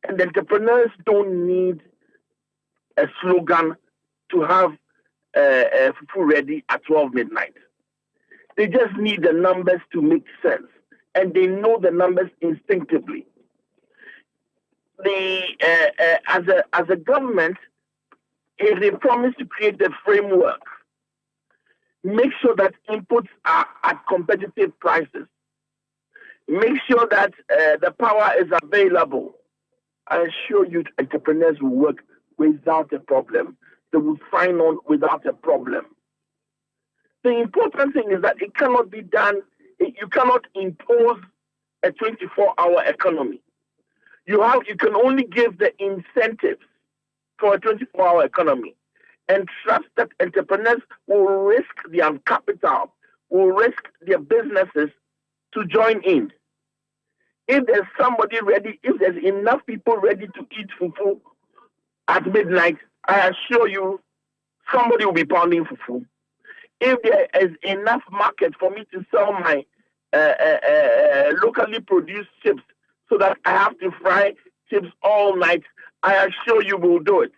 And entrepreneurs don't need a slogan to have fufu ready at 12 midnight. They just need the numbers to make sense. And they know the numbers instinctively. As a government, if they promise to create the framework, make sure that inputs are at competitive prices, make sure that the power is available, I assure you entrepreneurs will work without a problem. They will sign on without a problem. The important thing is that it cannot be done. You cannot impose a 24-hour economy. You can only give the incentives for a 24-hour economy and trust that entrepreneurs will risk their capital, will risk their businesses to join in. If there's somebody ready, if there's enough people ready to eat fufu at midnight, I assure you, somebody will be pounding fufu. If there is enough market for me to sell my locally produced chips so that I have to fry chips all night, I assure you we'll do it.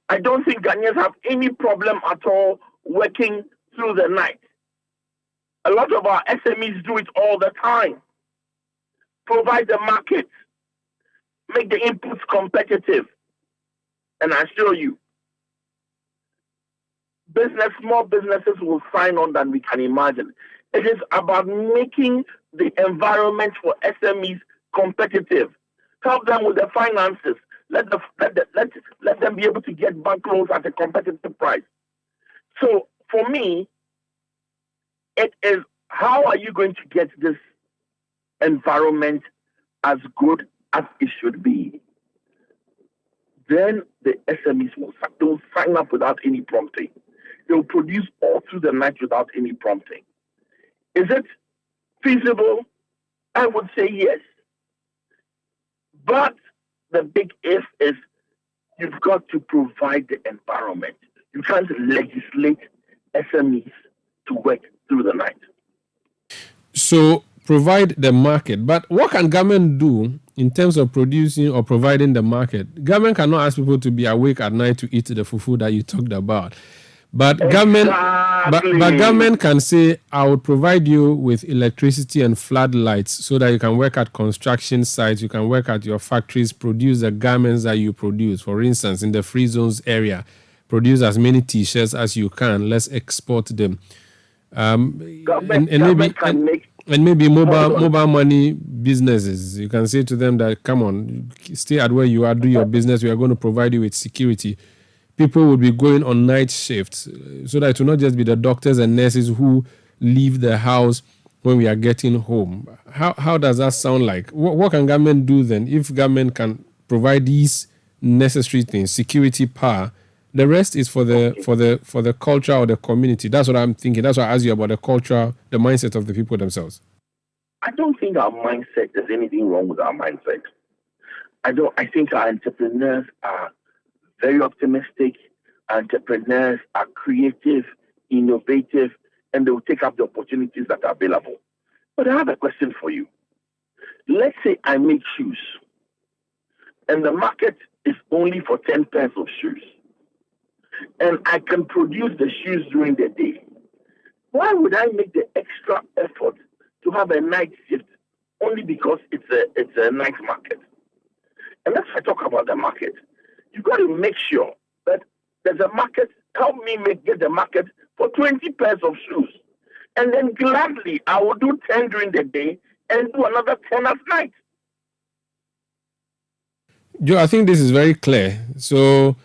I don't think Ghanaians have any problem at all working through the night. A lot of our SMEs do it all the time. Provide the market, make the inputs competitive, and I assure you, small businesses will sign on than we can imagine. It is about making the environment for SMEs competitive. Help them with the finances. Let them be able to get bank loans at a competitive price. So for me, it is how are you going to get this environment as good as it should be? Then the SMEs don't sign up without any prompting. They'll produce all through the night without any prompting. Is it feasible? I would say yes. But the big if is you've got to provide the environment. You can't legislate SMEs to work through the night. So provide the market. But what can government do in terms of producing or providing the market? Government cannot ask people to be awake at night to eat the fufu that you talked about. But government can say, I will provide you with electricity and floodlights so that you can work at construction sites, you can work at your factories, produce the garments that you produce. For instance, in the free zones area, produce as many T-shirts as you can. Let's export them. Maybe mobile money businesses. You can say to them that, come on, stay at where you are, do your business. We are going to provide you with security. People will be going on night shifts so that it will not just be the doctors and nurses who leave the house when we are getting home. How does that sound like? What can government do then if government can provide these necessary things, security, power? The rest is for the culture or the community. That's what I'm thinking. That's why I asked you about the culture, the mindset of the people themselves. I don't think our mindset, there's anything wrong with our mindset. I think our entrepreneurs are very optimistic. Entrepreneurs are creative, innovative, and they will take up the opportunities that are available. But I have a question for you. Let's say I make shoes, and the market is only for 10 pairs of shoes, and I can produce the shoes during the day. Why would I make the extra effort to have a night shift only because it's a night market? And let's talk about the market. You got to make sure that there's a market. Help me get the market for 20 pairs of shoes. And then gladly, I will do 10 during the day and do another 10 at night. Joe, I think this is very clear. So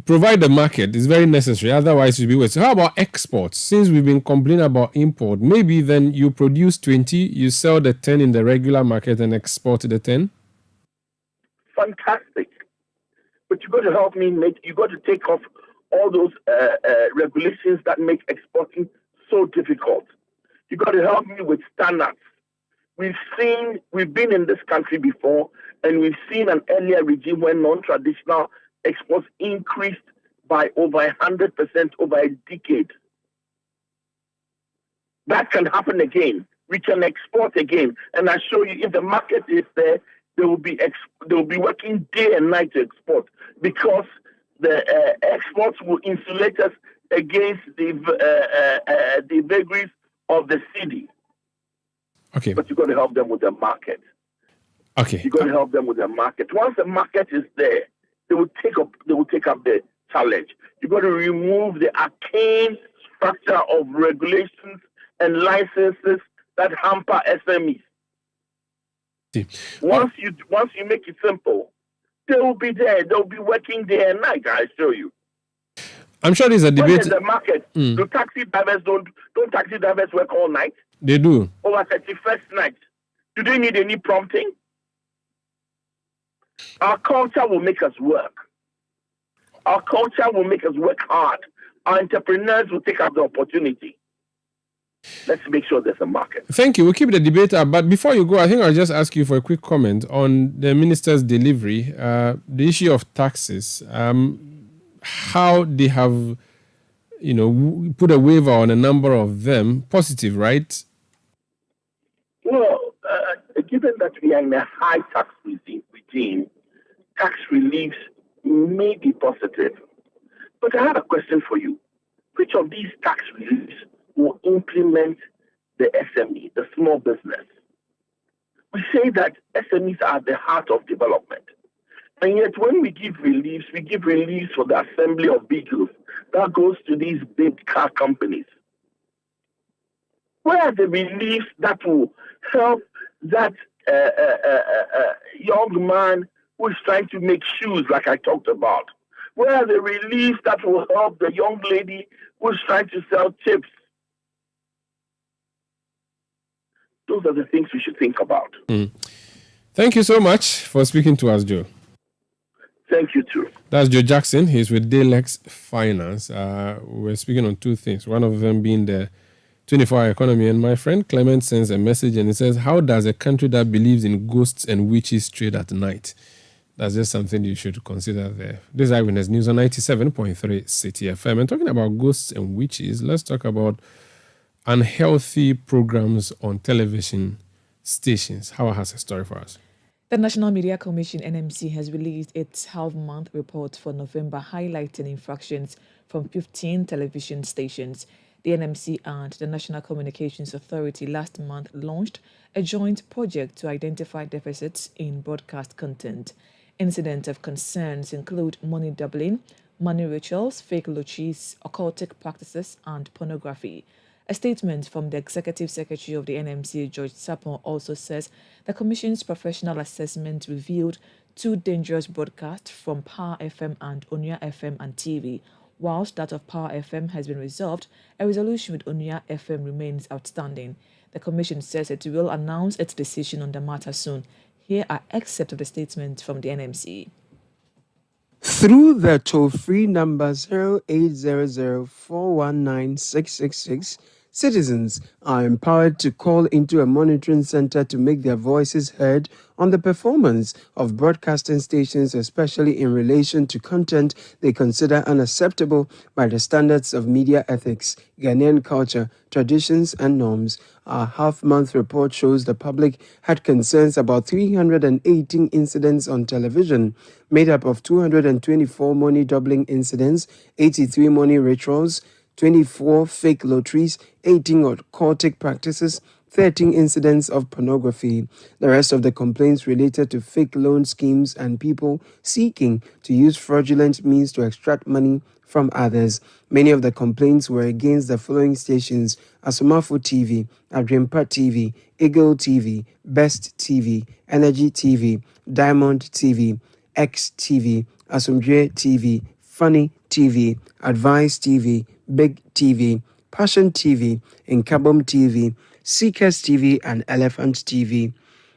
provide the market is very necessary. Otherwise, you'll be wasted. How about exports? Since we've been complaining about import, maybe then you produce 20, you sell the 10 in the regular market and export the 10? Fantastic. But you got to help me you got to take off all those regulations that make exporting so difficult. You got to help me with standards. We've been in this country before, and we've seen an earlier regime when non-traditional exports increased by over 100% over a decade. That can happen again. We can export again. And I show you, if the market is there, they will be working day and night to export, because the exports will insulate us against the vagaries of the city. Okay. But you got to help them with the market. Okay. You got to help them with the market. Once the market is there, they will take up the challenge. You got to remove the arcane structure of regulations and licenses that hamper SMEs. Once you make it simple, they will be there. They'll be working day and night. I assure you. I'm sure there's a debate. In the market, do taxi drivers don't taxi drivers work all night? They do. Over 31st night, Do they need any prompting? Our culture will make us work. Our culture will make us work hard. Our entrepreneurs will take up the opportunity. Let's make sure there's a market. Thank you. We'll keep the debate up. But before you go, I think I'll just ask you for a quick comment on the minister's delivery, the issue of taxes, how they have, put a waiver on a number of them. Positive, right? Well, given that we are in a high tax regime, tax reliefs may be positive. But I have a question for you. Which of these tax reliefs will implement the SME, the small business? We say that SMEs are the heart of development. And yet when we give reliefs for the assembly of vehicles. That goes to these big car companies. Where are the reliefs that will help that young man who is trying to make shoes, like I talked about? Where are the reliefs that will help the young lady who is trying to sell chips? Those are the things we should think about. Thank you so much for speaking to us, Joe. Thank you, too. That's Joe Jackson. He's with Daylex Finance. We're speaking on two things, one of them being the 24-hour economy. And my friend Clement sends a message and he says, how does a country that believes in ghosts and witches trade at night? That's just something you should consider there. This is Eyewitness News on 97.3 Citi FM. And talking about ghosts and witches, let's talk about unhealthy programs on television stations. Howard has a story for us. The National Media Commission, NMC, has released its half-month report for November, highlighting infractions from 15 television stations. The NMC and the National Communications Authority last month launched a joint project to identify deficits in broadcast content. Incidents of concerns include money doubling, money rituals, fake lotteries, occultic practices, and pornography. A statement from the Executive Secretary of the NMC, George Sapon, also says the Commission's professional assessment revealed 2 dangerous broadcasts from Power FM and Onuya FM and TV. Whilst that of Power FM has been resolved, a resolution with Onuya FM remains outstanding. The Commission says it will announce its decision on the matter soon. Here are excerpts of the statement from the NMC. Through the toll-free number 0800-419-666, citizens are empowered to call into a monitoring center to make their voices heard on the performance of broadcasting stations, especially in relation to content they consider unacceptable by the standards of media ethics, Ghanaian culture, traditions, and norms. Our half-month report shows the public had concerns about 318 incidents on television, made up of 224 money doubling incidents, 83 money rituals, 24 fake lotteries, 18 occultic practices, 13 incidents of pornography. The rest of the complaints related to fake loan schemes and people seeking to use fraudulent means to extract money from others. Many of the complaints were against the following stations: Asomafo TV, Adrimpa TV, Eagle TV, Best TV, Energy TV, Diamond TV, X TV, Asomdwe TV, Funny TV, Advice TV, Big TV, Passion TV, Nkabom TV, Seekers TV, and Elephant TV.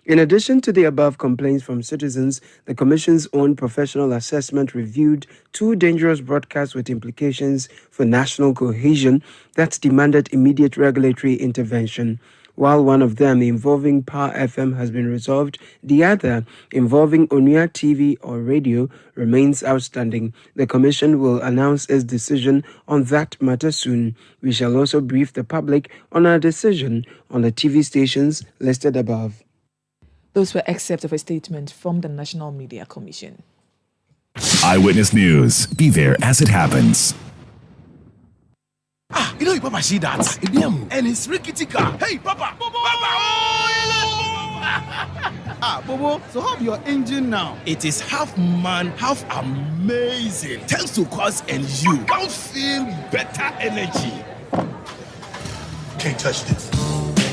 In addition to the above complaints from citizens, the Commission's own professional assessment reviewed 2 dangerous broadcasts with implications for national cohesion that demanded immediate regulatory intervention. While one of them, involving Power FM, has been resolved, the other, involving Onuya TV or radio, remains outstanding. The Commission will announce its decision on that matter soon. We shall also brief the public on our decision on the TV stations listed above. Those were excerpts of a statement from the National Media Commission. Eyewitness News. Be there as it happens. You know, Papa, see that? And it's rickety car. Hey, Papa! Papa! Bobo, so how's your engine now? It is half man, half amazing. Thanks to Cause and you can't feel better energy. Can't touch this.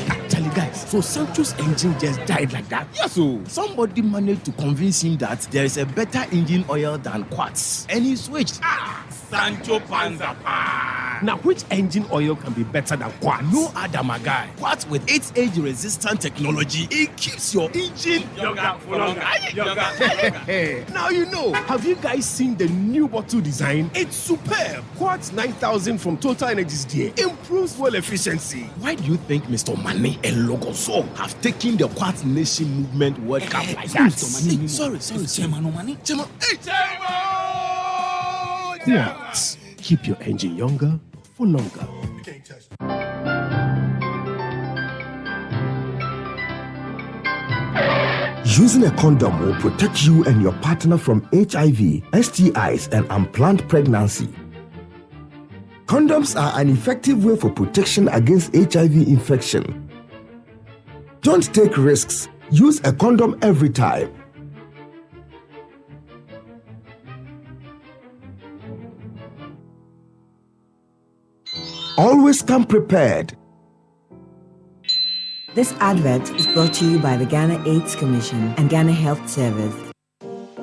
Actually, guys, so Sancho's engine just died like that? Yes, so somebody managed to convince him that there is a better engine oil than Quartz. And he switched. Sancho Panza. Now, which engine oil can be better than Quartz? No other, my guy. Quartz with its age-resistant technology, it keeps your engine younger for longer. Now you know. Have you guys seen the new bottle design? It's superb. Quartz 9000 from Total Energies there improves fuel efficiency. Why do you think Mr. Mane and Logoso have taken the Quartz Nation movement World Cup like that? Sorry. Chairman Mane. Quartz. Keep your engine younger for longer. Using a condom will protect you and your partner from HIV, STIs, and unplanned pregnancy. Condoms are an effective way for protection against HIV infection. Don't take risks. Use a condom every time. Always come prepared. This advert is brought to you by the Ghana AIDS Commission and Ghana Health Service.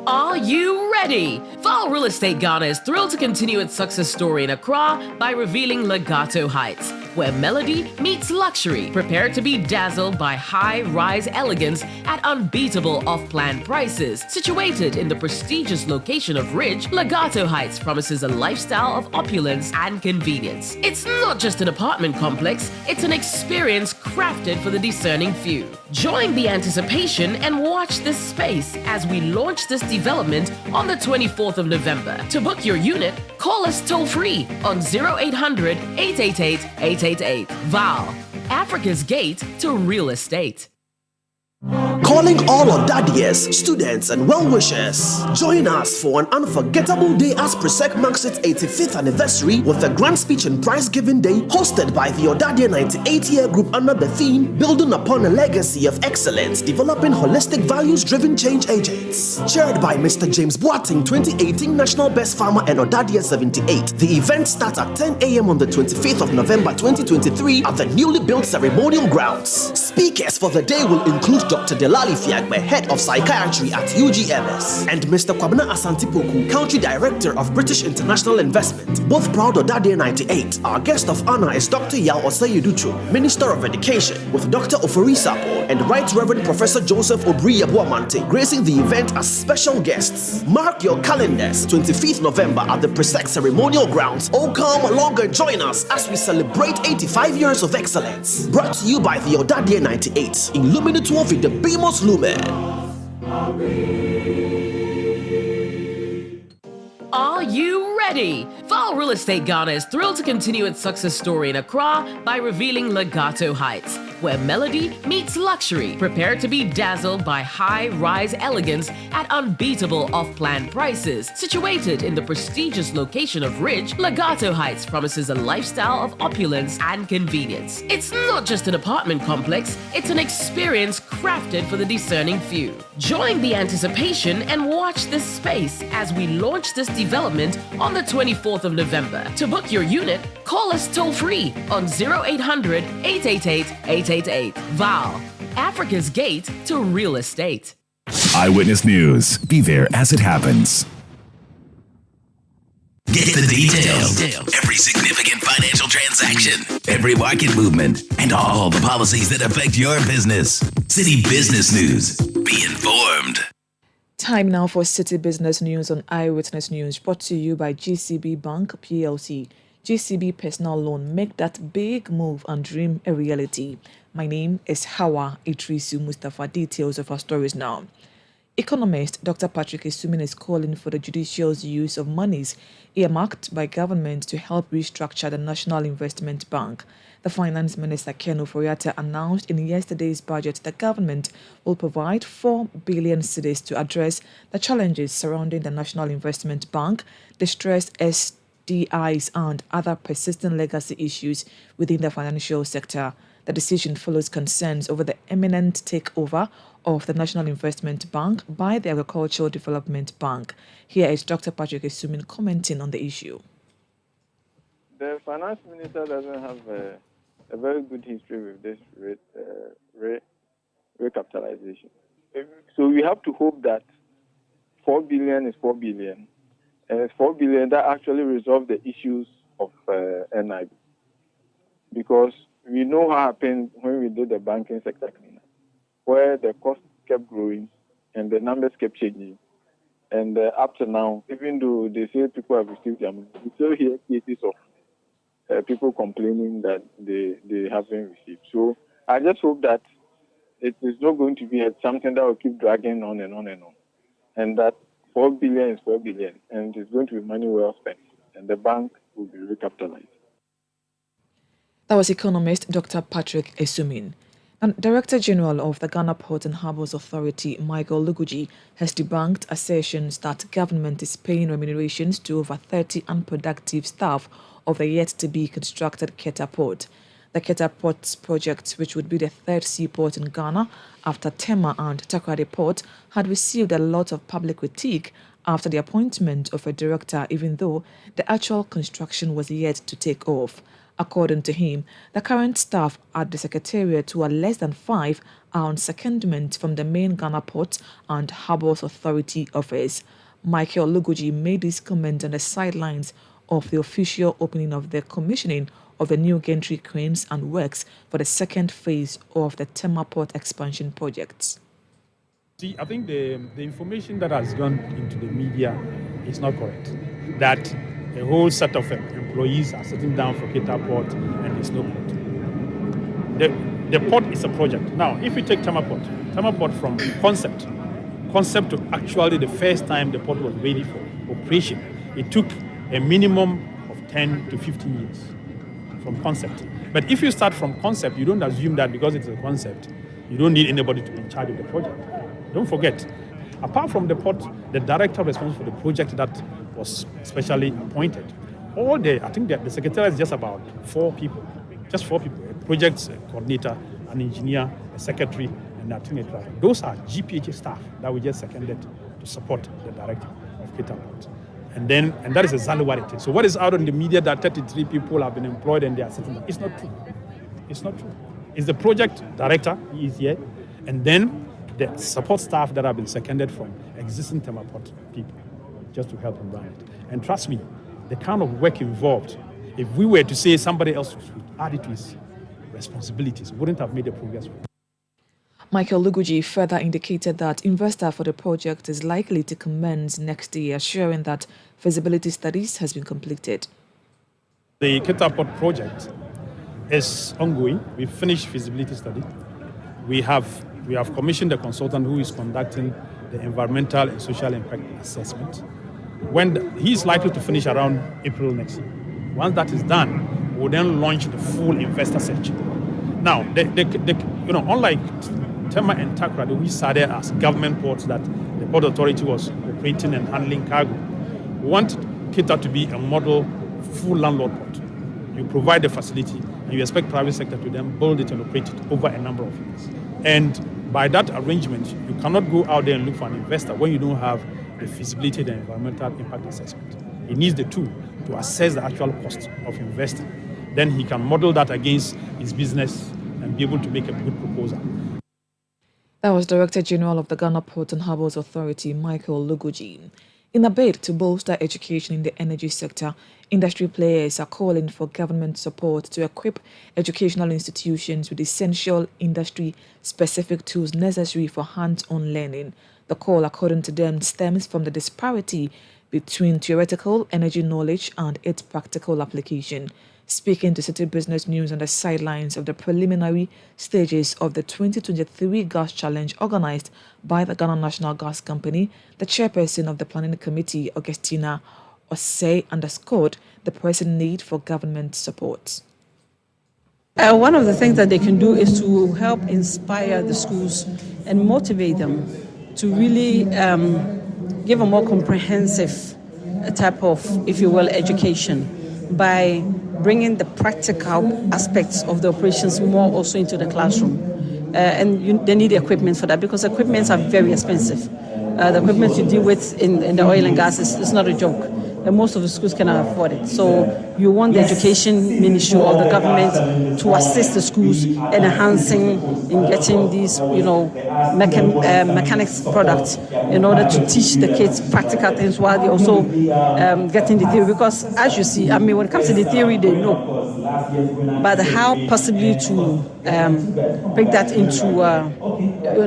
Are you ready? Val Real Estate Ghana is thrilled to continue its success story in Accra by revealing Legato Heights, where melody meets luxury. Prepare to be dazzled by high-rise elegance at unbeatable off-plan prices. Situated in the prestigious location of Ridge, Legato Heights promises a lifestyle of opulence and convenience. It's not just an apartment complex, it's an experience crafted for the discerning few. Join the anticipation and watch this space as we launch this development on the 24th of November. To book your unit, call us toll-free on 0800 888 888. Val, Africa's gate to real estate. Calling all Odadiers, students and well-wishers. Join us for an unforgettable day as Presec marks its 85th anniversary with a grand speech and prize-giving day hosted by the Odadier 98-year group under the theme Building Upon a Legacy of Excellence, Developing Holistic Values-Driven Change Agents. Chaired by Mr. James Boateng, 2018 National Best Farmer and Odadier 78. The event starts at 10 a.m. on the 25th of November 2023 at the newly built ceremonial grounds. Speakers for the day will include Dr. Delali Fiagbe, Head of Psychiatry at UGMS, and Mr. Kwabena Asantipoku, Country Director of British International Investment, both proud of Odadier 98. Our guest of honor is Dr. Yao Osei-Uduchu, Minister of Education, with Dr. Ofori Sapo and Right Reverend Professor Joseph Obri Yabuamante gracing the event as special guests. Mark your calendars, 25th November at the Presec Ceremonial Grounds. Oh, come along and join us as we celebrate 85 years of excellence. Brought to you by the Odadier 98, Illuminator with the Bemos Lumen. Are you ready? Val Real Estate Ghana is thrilled to continue its success story in Accra by revealing Legato Heights, where melody meets luxury. Prepare to be dazzled by high-rise elegance at unbeatable off-plan prices. Situated in the prestigious location of Ridge, Legato Heights promises a lifestyle of opulence and convenience. It's not just an apartment complex, it's an experience crafted for the discerning few. Join the anticipation and watch this space as we launch this development on the 24th of November. To book your unit, call us toll-free on 0800 888 888. Val, Africa's gate to real estate. Eyewitness News. Be there as it happens. Get the details. Every significant financial transaction, every market movement, and all the policies that affect your business. Citi Business News. Be informed. Time now for Citi Business News on Eyewitness News, brought to you by GCB Bank PLC. GCB Personal Loan. Make that big move and dream a reality. My name is Hawa Idrisu Mustafa. Details of our stories now. Economist Dr. Patrick Isumin is calling for the judicious use of monies earmarked by government to help restructure the National Investment Bank. The Finance Minister Ken Ofori-Atta announced in yesterday's budget that government will provide 4 billion cedis to address the challenges surrounding the National Investment Bank, distressed SDIs and other persistent legacy issues within the financial sector. The decision follows concerns over the imminent takeover of the National Investment Bank by the Agricultural Development Bank. Here is Dr. Patrick Isumin commenting on the issue. The Finance Minister doesn't have a very good history with this recapitalization. So we have to hope that 4 billion is 4 billion And it's 4 billion that actually resolve the issues of NIB. Because we know what happened when we did the banking sector cleanup, where the cost kept growing and the numbers kept changing. And up to now, even though they say people have received their money, we still hear cases of people complaining that they haven't received. So I just hope that it is not going to be something that will keep dragging on and on and on. And that 4 billion is 4 billion, and it's going to be money well spent, and the bank will be recapitalized. That was economist Dr. Patrick Esumin. And Director General of the Ghana Port and Harbours Authority, Michael Luguji, has debunked assertions that government is paying remunerations to over 30 unproductive staff of the yet-to-be-constructed Keta Port. The Keta Port project, which would be the third seaport in Ghana after Tema and Takoradi Port, had received a lot of public critique after the appointment of a director, even though the actual construction was yet to take off. According to him, the current staff at the Secretariat, who are less than 5, are on secondment from the main Ghana Port and Harbours Authority office. Michael Luguji made this comment on the sidelines of the official opening of the commissioning of the new gantry cranes and works for the second phase of the Tema Port expansion projects. See, I think the information that has gone into the media is not correct. That a whole set of employees are sitting down for Keta Port and there's no port. The port is a project. Now, if you take Tema Port from concept to actually the first time the port was ready for operation, it took a minimum of 10 to 15 years from concept. But if you start from concept, you don't assume that because it's a concept, you don't need anybody to be in charge of the project. Don't forget, apart from the port, the director responsible for the project that was specially appointed, I think that the secretariat is just about 4 people, just 4 people, a project coordinator, an engineer, a secretary, and a team driver. Those are GPHA staff that we just seconded to support the director of Keta Port. And that is exactly what it is. So what is out in the media that 33 people have been employed and they are sitting there, it's not true. It's not true. It's the project director, he is here, and then the support staff that have been seconded from existing Tema Port people just to help him run it. And trust me, the kind of work involved, if we were to say somebody else would add it to his responsibilities, wouldn't have made the progress. Michael Luguji further indicated that investor for the project is likely to commence next year, assuring that feasibility studies has been completed. The Keta Port project is ongoing. We've finished feasibility study. We have commissioned a consultant who is conducting the environmental and social impact assessment. He's likely to finish around April next year. Once that is done, we'll then launch the full investor search. Now, unlike Tema and Takoradi, we started as government ports that the Port Authority was operating and handling cargo. We want Keta to be a model full landlord port. You provide the facility and you expect private sector to then build it and operate it over a number of years. And by that arrangement, you cannot go out there and look for an investor when you don't have the feasibility and the environmental impact assessment. He needs the tool to assess the actual cost of investing. Then he can model that against his business and be able to make a good proposal. That was Director General of the Ghana Port and Harbours Authority, Michael Luguji. In a bid to bolster education in the energy sector, industry players are calling for government support to equip educational institutions with essential industry-specific tools necessary for hands-on learning. The call, according to them, stems from the disparity between theoretical energy knowledge and its practical application. Speaking to Citi Business News on the sidelines of the preliminary stages of the 2023 Gas Challenge organized by the Ghana National Gas Company, the chairperson of the Planning Committee, Augustina Osei, underscored the pressing need for government support. One of the things that they can do is to help inspire the schools and motivate them to really give a more comprehensive type of, if you will, education by bringing the practical aspects of the operations more also into the classroom. They need equipment for that because equipments are very expensive. The equipment you deal with in the oil and gas is not a joke. and most of the schools cannot afford it. So you want the education ministry or the government to assist the schools in enhancing, in getting these, mechanics products in order to teach the kids practical things while they also getting the theory. Because as you see, when it comes to the theory, they know. But how possibly to bring that into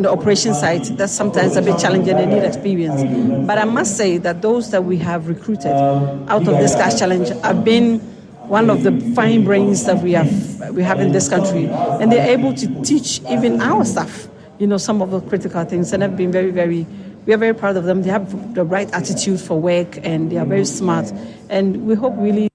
the operation site, that's sometimes a bit challenging. They need experience. But I must say that those that we have recruited out of this cash challenge have been one of the fine brains that we have in this country, and they're able to teach even our staff, some of the critical things, and have been very, very. We are very proud of them. They have the right attitude for work, and they are very smart, and we hope really.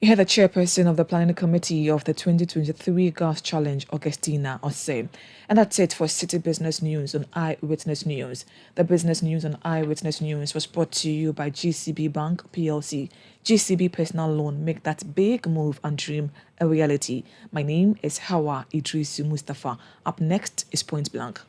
You heard the chairperson of the planning committee of the 2023 Gas Challenge, Augustina Osei. And that's it for City Business News on Eyewitness News. The business news on Eyewitness News was brought to you by GCB Bank PLC. GCB Personal Loan, make that big move and dream a reality. My name is Hawa Idrisu Mustafa. Up next is Point Blank.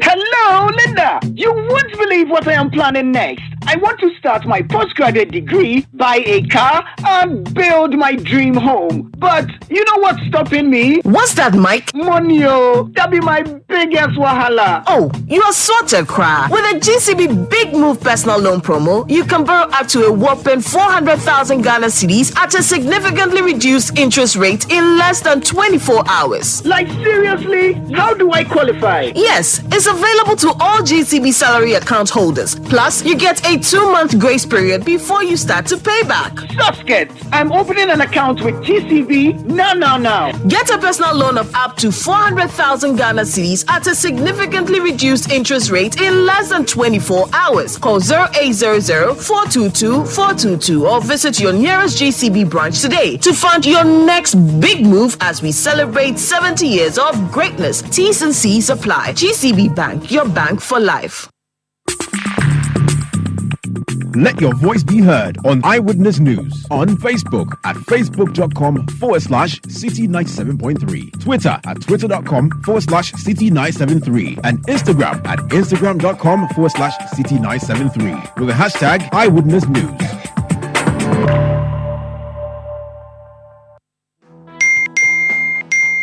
Hello, Linda. You won't believe what I am planning next. I want to start my postgraduate degree, buy a car, and build my dream home. But you know what's stopping me? What's that, Mike? Money, that be my biggest wahala. Oh, you are sorted, Cry. With a GCB Big Move personal loan promo, you can borrow up to a whopping 400,000 Ghana cedis at a significantly reduced interest rate in less than 24 hours. Like seriously? How do I qualify? Yes, it's available to all GCB salary account holders. Plus, you get a 2-month grace period before you start to pay back. Susket, I'm opening an account with GCB now. Get a personal loan of up to 400,000 Ghana cedis at a significantly reduced interest rate in less than 24 hours. Call 0800-422-422 or visit your nearest GCB branch today to fund your next big move as we celebrate 70 years of greatness. T's and C's apply. GCB Bank, your bank for life. Let your voice be heard on Eyewitness News on Facebook at facebook.com/City97.3, Twitter at twitter.com/City973, and Instagram at instagram.com/City973 with the hashtag Eyewitness News.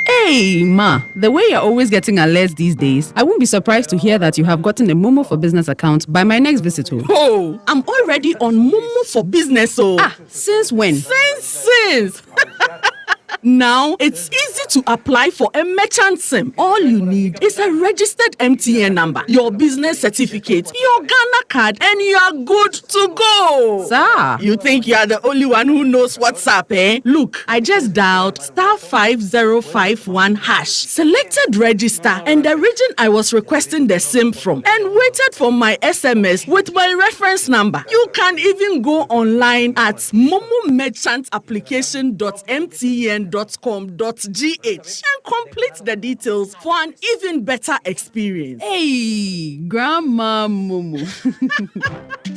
Hey, Ma, the way you're always getting alerts these days, I won't be surprised to hear that you have gotten a Momo for Business account by my next visit home. Oh, I'm already on Momo for Business, Since when? Since. Now, it's easy to apply for a merchant SIM. All you need is a registered MTN number, your business certificate, your Ghana card, and you are good to go. Sir, you think you are the only one who knows what's up, eh? Look, I just dialed *5051#, selected register, and the region I was requesting the SIM from, and waited for my SMS with my reference number. You can even go online at momomerchantapplication.mtn.com.gh and complete the details for an even better experience. Hey, Grandma Momo.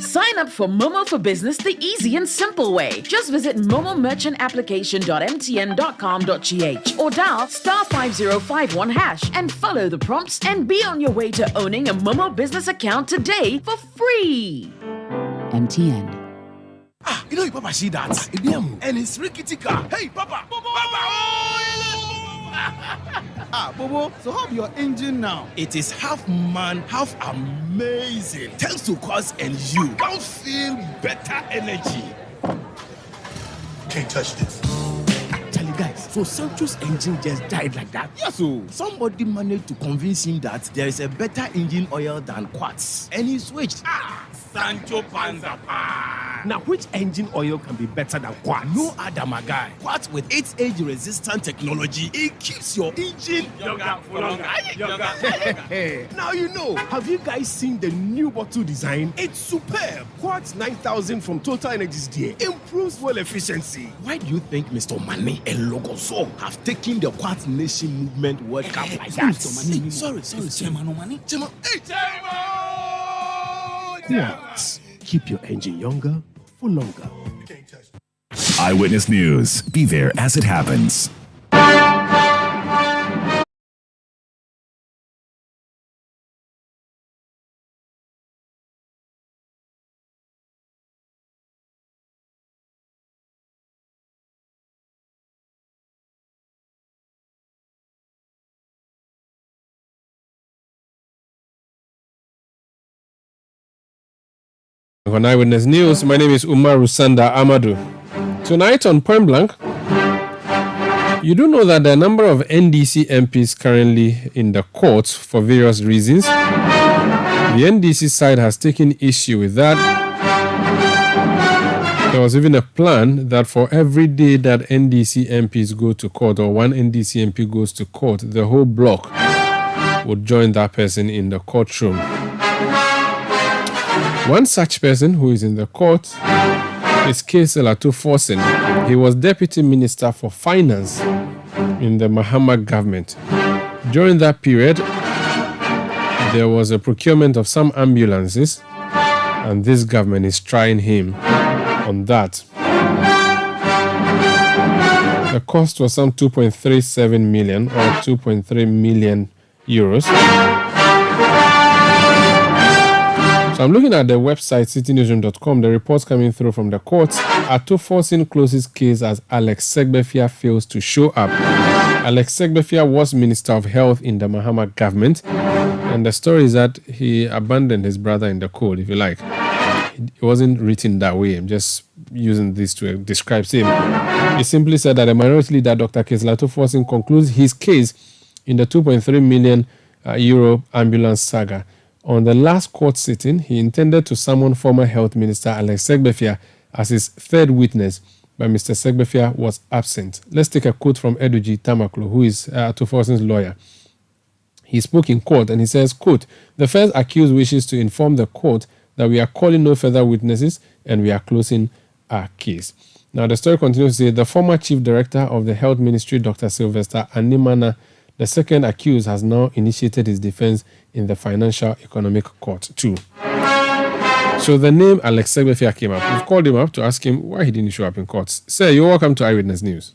Sign up for Momo for Business the easy and simple way. Just visit momomerchantapplication.mtn.com.gh or dial *5051# and follow the prompts and be on your way to owning a Momo business account today for free. MTN. You know, Papa, see that? And it's rickety car. Hey, Papa! Bobo, so how your engine now? It is half man, half amazing. Thanks to cause and you can feel better energy. Can't touch this. Actually, guys, so Sancho's engine just died like that. Yes, so somebody managed to convince him that there is a better engine oil than Quartz, and he switched. Sancho Panzapa. Now, which engine oil can be better than Quartz? No other, my guy. Quartz with its age-resistant technology, it keeps your engine younger for longer. Now you know. Have you guys seen the new bottle design? It's superb. Quartz 9000 from Total Energies there improves fuel efficiency. Why do you think Mr. Mane and Logoso have taken the Quartz Nation movement World Cup like that? Sorry, Chairman Mane. Chairman. Quartz. Keep your engine younger for longer. Eyewitness News. Be there as it happens. On Eyewitness News, my name is Umar Rusanda Amadou. Tonight on Point Blank, you do know that there are a number of NDC MPs currently in the courts for various reasons. The NDC side has taken issue with that. There was even a plan that for every day that NDC MPs go to court, or one NDC MP goes to court, the whole block would join that person in the courtroom. One such person who is in the court is Kaisel Atuforsen. He was Deputy Minister for Finance in the Mahama government. During that period, there was a procurement of some ambulances, and this government is trying him on that. The cost was some 2.37 million or 2.3 million euros. So I'm looking at the website citynewsroom.com. The reports coming through from the courts. Atuforsen closes case as Alex Segbefia fails to show up. Alex Segbefia was Minister of Health in the Mahama government, and the story is that he abandoned his brother in the cold, if you like. It wasn't written that way. I'm just using this to describe him. He simply said that the minority leader, Dr. Kaisel Atuforsen, concludes his case in the 2.3 million euro ambulance saga. On the last court sitting, he intended to summon former Health Minister Alex Segbefia as his third witness, but Mr. Segbefia was absent. Let's take a quote from Eduji Tamaklo, who is Atuforsen's lawyer. He spoke in court and he says, quote, "The first accused wishes to inform the court that we are calling no further witnesses and we are closing our case." Now, the story continues to say, the former chief director of the Health Ministry, Dr. Sylvester Animana, the second accused, has now initiated his defense in the Financial Economic Court too. So the name Alex Segbefia came up. We've called him up to ask him why he didn't show up in court. Sir, you're welcome to Eyewitness News.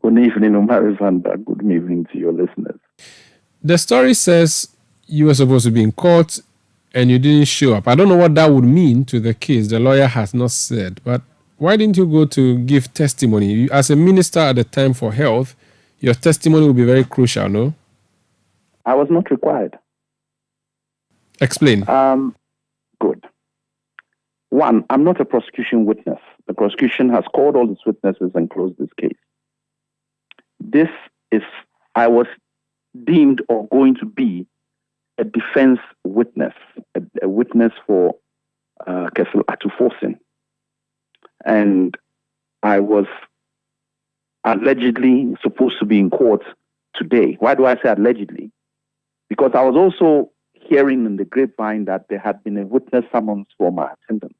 Good evening, Umar Vanda. Good evening to your listeners. The story says you were supposed to be in court and you didn't show up. I don't know what that would mean to the case. The lawyer has not said. But why didn't you go to give testimony? As a minister at the time for health, your testimony will be very crucial, no? I was not required. Explain. Good. One, I'm not a prosecution witness. The prosecution has called all its witnesses and closed this case. I was deemed or going to be a defense witness, a witness for Kaisel Atuforsen. And I was allegedly supposed to be in court today. Why do I say allegedly? Because I was also hearing in the grapevine that there had been a witness summons for my attendance.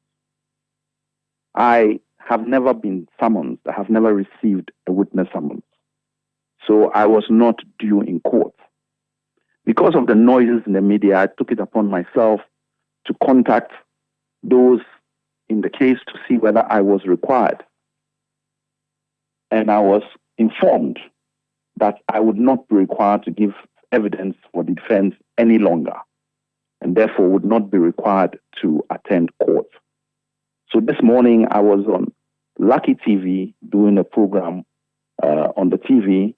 I have never been summoned. I have never received a witness summons. So I was not due in court. Because of the noises in the media, I took it upon myself to contact those in the case to see whether I was required. And I was informed that I would not be required to give evidence for the defense any longer, and therefore would not be required to attend court. So this morning I was on Lucky TV doing a program on the TV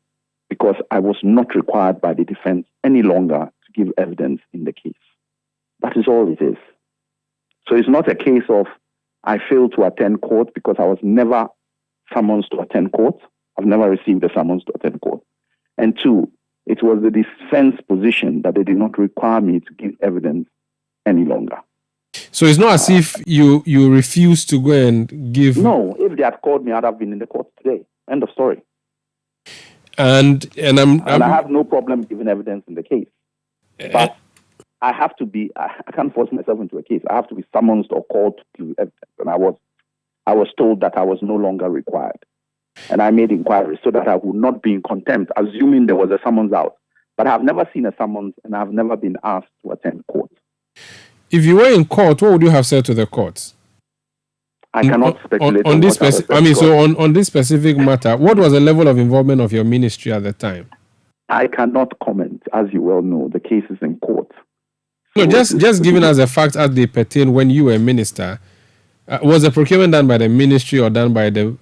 because I was not required by the defense any longer to give evidence in the case. That is all it is. So it's not a case of I failed to attend court because I was never summoned to attend court. I've never received a summons to attend court. And two, it was the defense position that they did not require me to give evidence any longer. So it's not as if you refuse to go and give... No, if they had called me, I'd have been in the court today. End of story. And I have no problem giving evidence in the case. But I have to be, I can't force myself into a case. I have to be summoned or called to give evidence. And I was told that I was no longer required. And I made inquiries so that I would not be in contempt, assuming there was a summons out. But I've never seen a summons and I've never been asked to attend court. If you were in court, what would you have said to the court? I cannot speculate on this on this specific matter, what was the level of involvement of your ministry at the time? I cannot comment. As you well know, the case is in court. No, just giving us the facts as they pertain when you were a minister. Was the procurement done by the ministry or done by the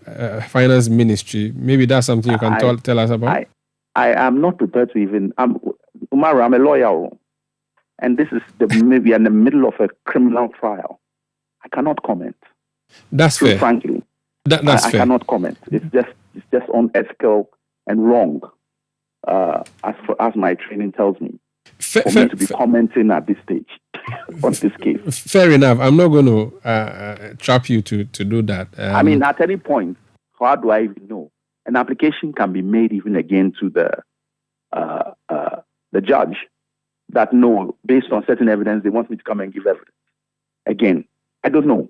finance ministry? Maybe that's something you can tell us about. I am not prepared to even... Umar, I'm a lawyer. And this is maybe in the middle of a criminal trial. I cannot comment. That's fair. Frankly, that's I fair. cannot comment. It's just unethical and wrong, as my training tells me, for me to be commenting at this stage on this case. Fair enough. I'm not going to trap you to do that. I mean, at any point, how do I even know? An application can be made even again to the judge that no, based on certain evidence, they want me to come and give evidence. Again, I don't know.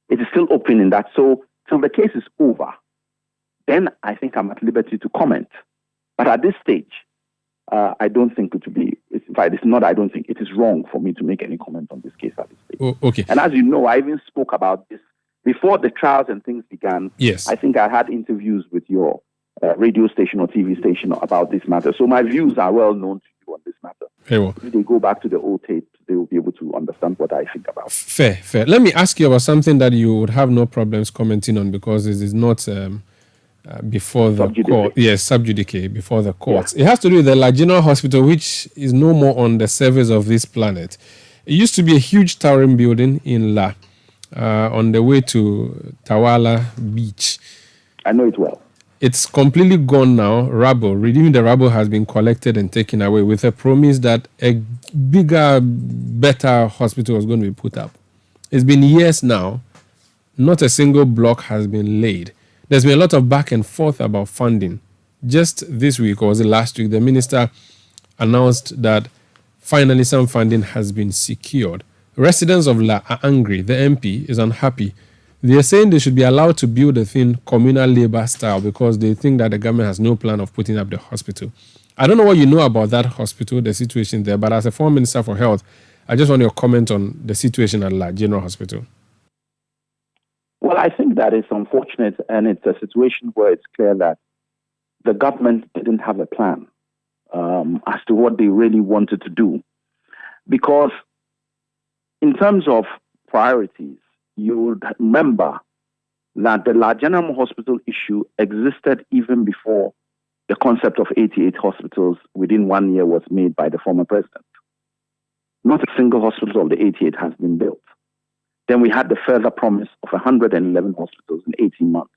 It is still open in that. So till the case is over, then I think I'm at liberty to comment. But at this stage, I don't think it would be. In fact, it's not. I don't think it is wrong for me to make any comment on this case at this stage. Oh, okay. And as you know, I even spoke about this before the trials and things began. Yes. I think I had interviews with your radio station or TV station about this matter. So my views are well known to you on this matter. Very well. If they go back to the old tapes, they will be able to understand what I think about. Fair. Let me ask you about something that you would have no problems commenting on because it is not before the court. Yes, sub judice, before the courts. Yeah. It has to do with the La General Hospital, which is no more on the surface of this planet. It used to be a huge towering building in La, on the way to Tawala Beach. I know it well. It's completely gone now, rubble. Even the rubble has been collected and taken away with a promise that a bigger, better hospital was going to be put up. It's been years now. Not a single block has been laid. There's been a lot of back and forth about funding. Just this week, or was it last week, the minister announced that finally some funding has been secured. Residents of La are angry. The MP is unhappy. They are saying they should be allowed to build a thing communal labor style because they think that the government has no plan of putting up the hospital. I don't know what you know about that hospital, the situation there, but as a former Minister for Health, I just want your comment on the situation at La General Hospital. Well, I think that is unfortunate, and it's a situation where it's clear that the government didn't have a plan as to what they really wanted to do. Because in terms of priorities, you would remember that the La General Hospital issue existed even before the concept of 88 hospitals within 1 year was made by the former president. Not a single hospital of the 88 has been built. Then we had the further promise of 111 hospitals in 18 months.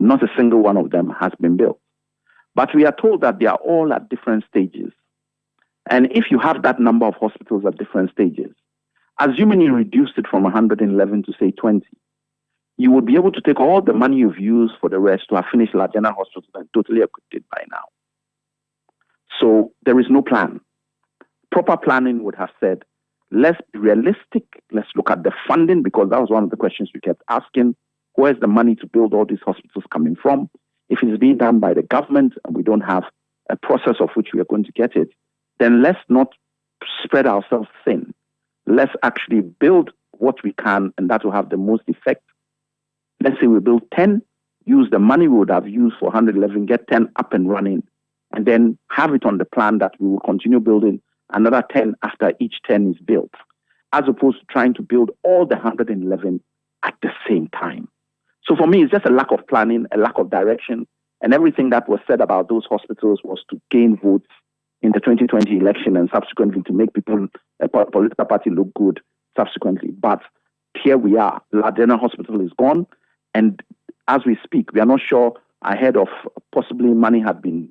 Not a single one of them has been built. But we are told that they are all at different stages. And if you have that number of hospitals at different stages, assuming you reduced it from 111 to, say, 20, you would be able to take all the money you've used for the rest to have finished La General Hospital and totally equipped it by now. So there is no plan. Proper planning would have said, let's be realistic. Let's look at the funding, because that was one of the questions we kept asking. Where's the money to build all these hospitals coming from? If it's being done by the government and we don't have a process of which we are going to get it, then let's not spread ourselves thin. Let's actually build what we can, and that will have the most effect. Let's say we build 10, use the money we would have used for 111, get 10 up and running, and then have it on the plan that we will continue building another 10 after each 10 is built, as opposed to trying to build all the 111 at the same time. So for me, it's just a lack of planning, a lack of direction, and everything that was said about those hospitals was to gain votes in the 2020 election and subsequently to make people, a political party, look good subsequently. But here we are. La General Hospital is gone, and as we speak, we are not sure ahead of possibly money had been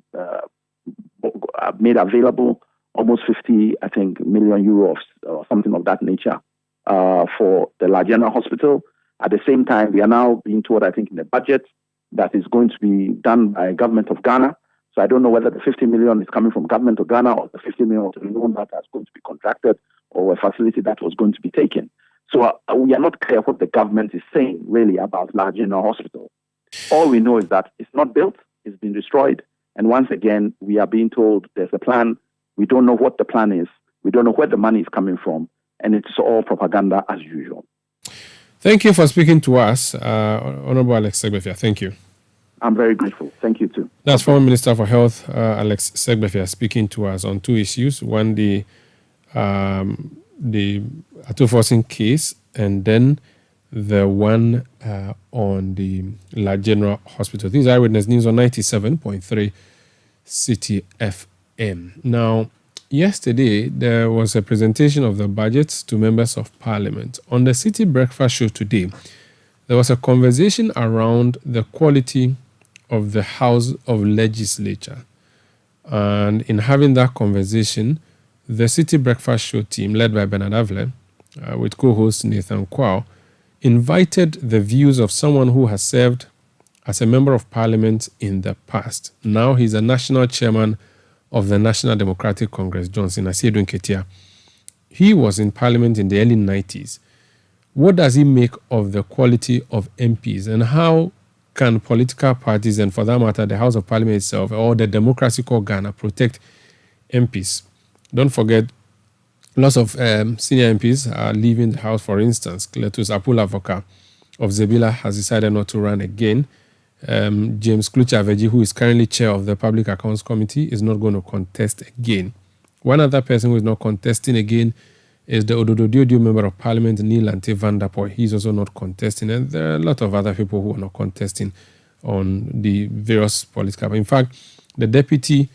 made available, almost 50, I think, million euros or something of that nature for the La General Hospital. At the same time, we are now being told, I think, in the budget that is going to be done by government of Ghana. So I don't know whether the 50 million is coming from government of Ghana or the 50 million was a loan that is going to be contracted or a facility that was going to be taken. So we are not clear what the government is saying really about La General Hospital. All we know is that it's not built, it's been destroyed. And once again, we are being told there's a plan. We don't know what the plan is. We don't know where the money is coming from. And it's all propaganda as usual. Thank you for speaking to us, Honorable Alex Segbefia. Thank you. I'm very grateful. Thank you too. That's former Minister for Health, Alex Segbefia, speaking to us on two issues. One, the Atuforcing case, and then the one on the La General Hospital. This is Eyewitness News on 97.3 Citi FM. Now, yesterday there was a presentation of the budgets to members of parliament. On the City Breakfast Show today, there was a conversation around the quality of the House of Legislature. And in having that conversation, the City Breakfast Show team, led by Bernard Avle, with co-host Nathan Kwao, invited the views of someone who has served as a member of parliament in the past. Now he's a national chairman of the National Democratic Congress, Johnson Asiedu Nketia. He was in parliament in the early 90s. What does he make of the quality of MPs, and how can political parties, and for that matter, the House of Parliament itself, or the democracy called Ghana, protect MPs? Don't forget, lots of senior MPs are leaving the House. For instance, Cletus Apula-Voka of Zebila has decided not to run again. James Klucha-Aveji, who is currently chair of the Public Accounts Committee, is not going to contest again. One other person who is not contesting again is the Ododo-Diodio Member of Parliament, Neil Ante van der Poel. He's also not contesting, and there are a lot of other people who are not contesting on the various political. In fact, the Deputy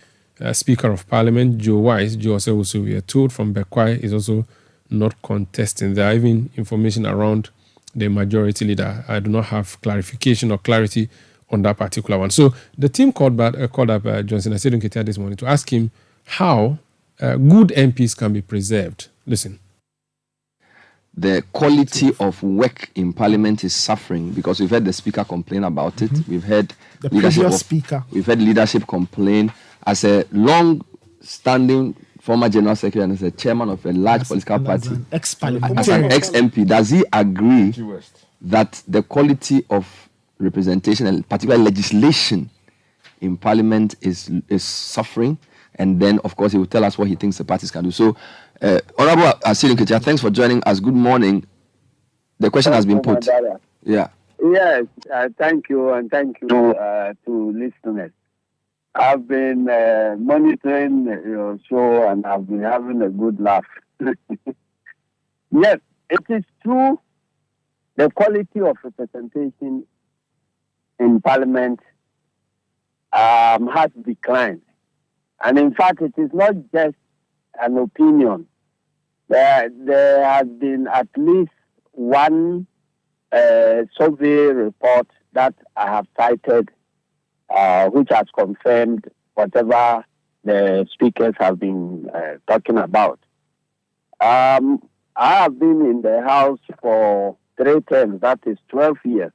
Speaker of Parliament, Joe Wise, Joe Osewusu, we are told from Bekwai, is also not contesting. There are even information around the majority leader. I do not have clarification or clarity on that particular one. So the team called up Johnson Asiedu Nketia this morning to ask him how good MPs can be preserved. Listen. The quality of work in Parliament is suffering because we've heard the Speaker complain about it. We've heard the previous Speaker. We've heard leadership complain. As a long-standing former General Secretary and as a chairman of a large political party, as an ex-MP, does he agree that the quality of representation and particularly legislation in Parliament is suffering? And then, of course, he will tell us what he thinks the parties can do. So, Honorable Asiedu Nketia, thanks for joining us. Good morning. The question has been put. Yeah. Yes, thank you, and thank you to listeners. I've been monitoring your show, and I've been having a good laugh. Yes, it is true. The quality of representation in Parliament has declined. And in fact, it is not just an opinion. There has been at least one survey report that I have cited, which has confirmed whatever the speakers have been talking about. I have been in the House for 3 terms, that is 12 years.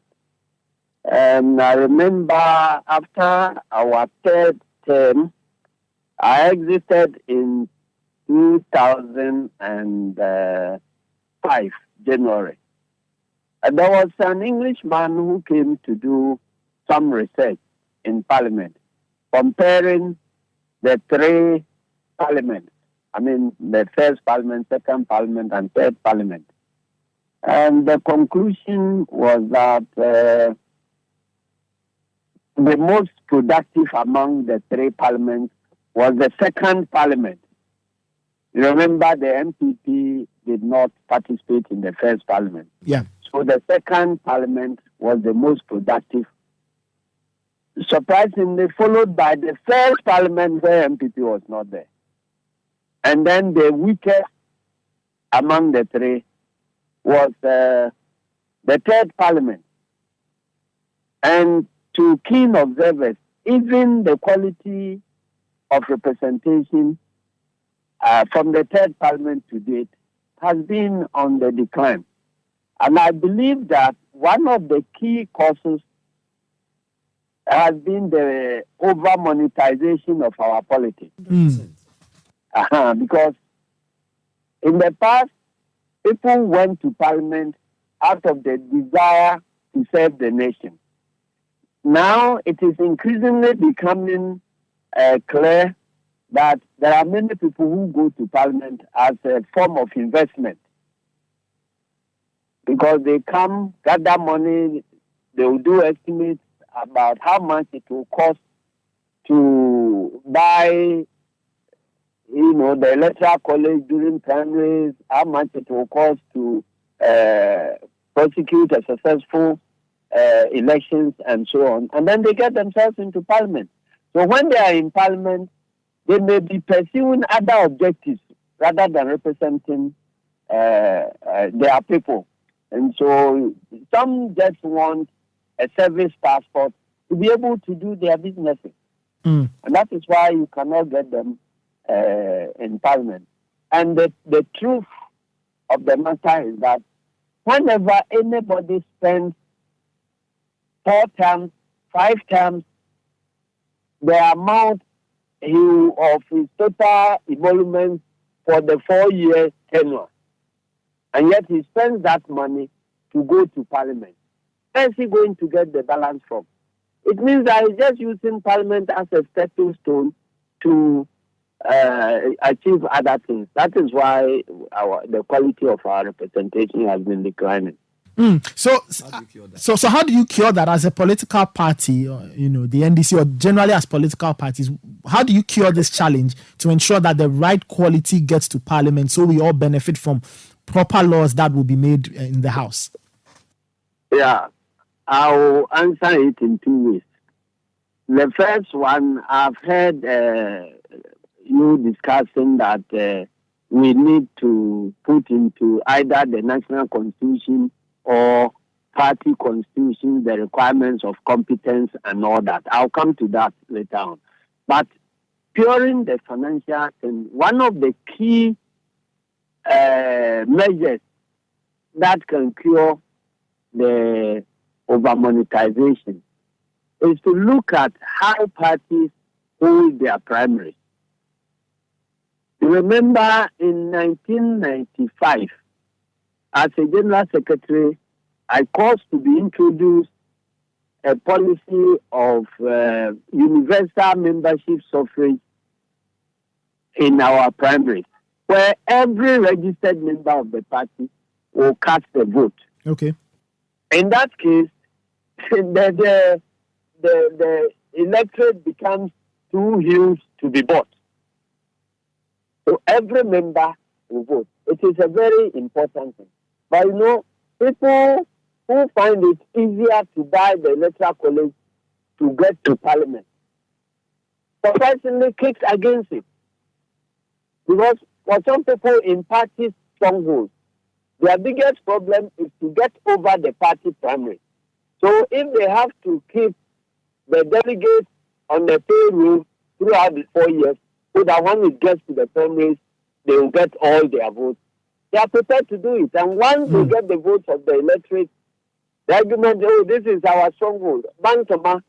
And I remember after our 3rd term, I exited in 2005, January. And there was an Englishman who came to do some research in Parliament, comparing the 3 parliaments. I mean, the first Parliament, second Parliament, and third Parliament. And the conclusion was that the most productive among the 3 parliaments was the second Parliament. You remember the MPP did not participate in the first Parliament. Yeah. So the second Parliament was the most productive. Surprisingly, followed by the first Parliament where MPP was not there. And then the weakest among the 3 was the 3rd Parliament. And to keen observers, even the quality of representation from the 3rd Parliament to date has been on the decline. And I believe that one of the key causes has been the over-monetization of our politics. Because in the past, people went to Parliament out of the desire to serve the nation. Now it is increasingly becoming clear that there are many people who go to Parliament as a form of investment. Because they come, gather money, they will do estimates about how much it will cost to buy, the electoral college during primaries, how much it will cost to prosecute a successful elections and so on. And then they get themselves into Parliament. So when they are in Parliament, they may be pursuing other objectives rather than representing their people. And so some just want a service passport to be able to do their businesses. And that is why you cannot get them in Parliament. And the truth of the matter is that whenever anybody spends 4 terms, 5 terms, the amount of his total emolument for the 4-year tenure, and yet he spends that money to go to Parliament, where is he going to get the balance from? It means that he's just using Parliament as a stepping stone to achieve other things. That is why the quality of our representation has been declining. So how do you cure that as a political party, the NDC, or generally as political parties? How do you cure this challenge to ensure that the right quality gets to Parliament so we all benefit from proper laws that will be made in the House? Yeah, I'll answer it in 2 ways. The first one, I've heard you discussing that we need to put into either the national constitution or party constitution the requirements of competence and all that. I'll come to that later on. But during the financial, and one of the key measures that can cure the over-monetization is to look at how parties hold their primaries. You remember in 1995, as a General Secretary, I caused to be introduced a policy of universal membership suffrage in our primaries, where every registered member of the party will cast a vote. Okay. In that case, the electorate becomes too huge to be bought. So every member will vote. It is a very important thing. But people who find it easier to buy the electoral college to get to Parliament, surprisingly kicks against it. Because for some people in party strongholds, their biggest problem is to get over the party primary. So if they have to keep the delegates on the payroll throughout the 4 years, so that when it gets to the primaries, they will get all their votes, they are prepared to do it. And once they get the votes of the electorate, the argument, this is our stronghold. Bantama,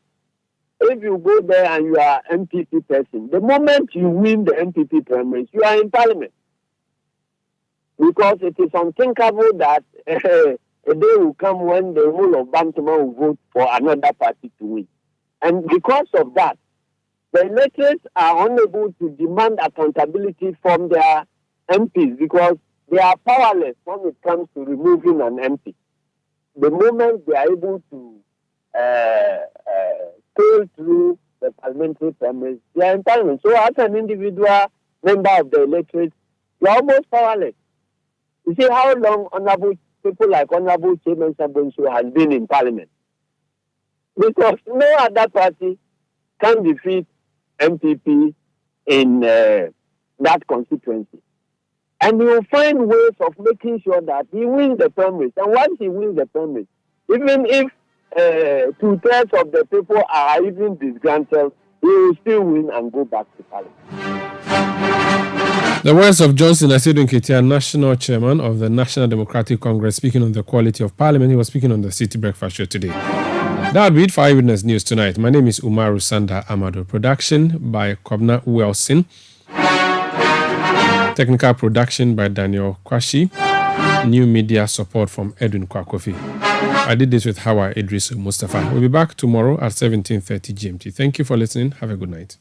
if you go there and you are MPP person, the moment you win the MPP primaries, you are in Parliament. Because it is unthinkable that a day will come when the whole of Bantama will vote for another party to win. And because of that, the electors are unable to demand accountability from their MPs because they are powerless when it comes to removing an MP. The moment they are able to scale through the parliamentary primaries, they are in Parliament. So as an individual member of the electorate, you are almost powerless. You see how long people like Honorable Chairman Sabonsu has been in Parliament. Because no other party can defeat MPP in that constituency. And he will find ways of making sure that he wins the primaries. And once he wins the primaries, even if 2/3 of the people are even disgruntled, he will still win and go back to Parliament. The words of Johnson Asidun Ketia, National Chairman of the National Democratic Congress, speaking on the quality of Parliament. He was speaking on the City Breakfast Show today. That would be it for Eyewitness News tonight. My name is Umaru Sanda Amado. Production by Kobna Wilson. Technical production by Daniel Kwashi. New media support from Edwin Kwakofi. I did this with Hawa Idris Mustafa. We'll be back tomorrow at 17:30 GMT. Thank you for listening. Have a good night.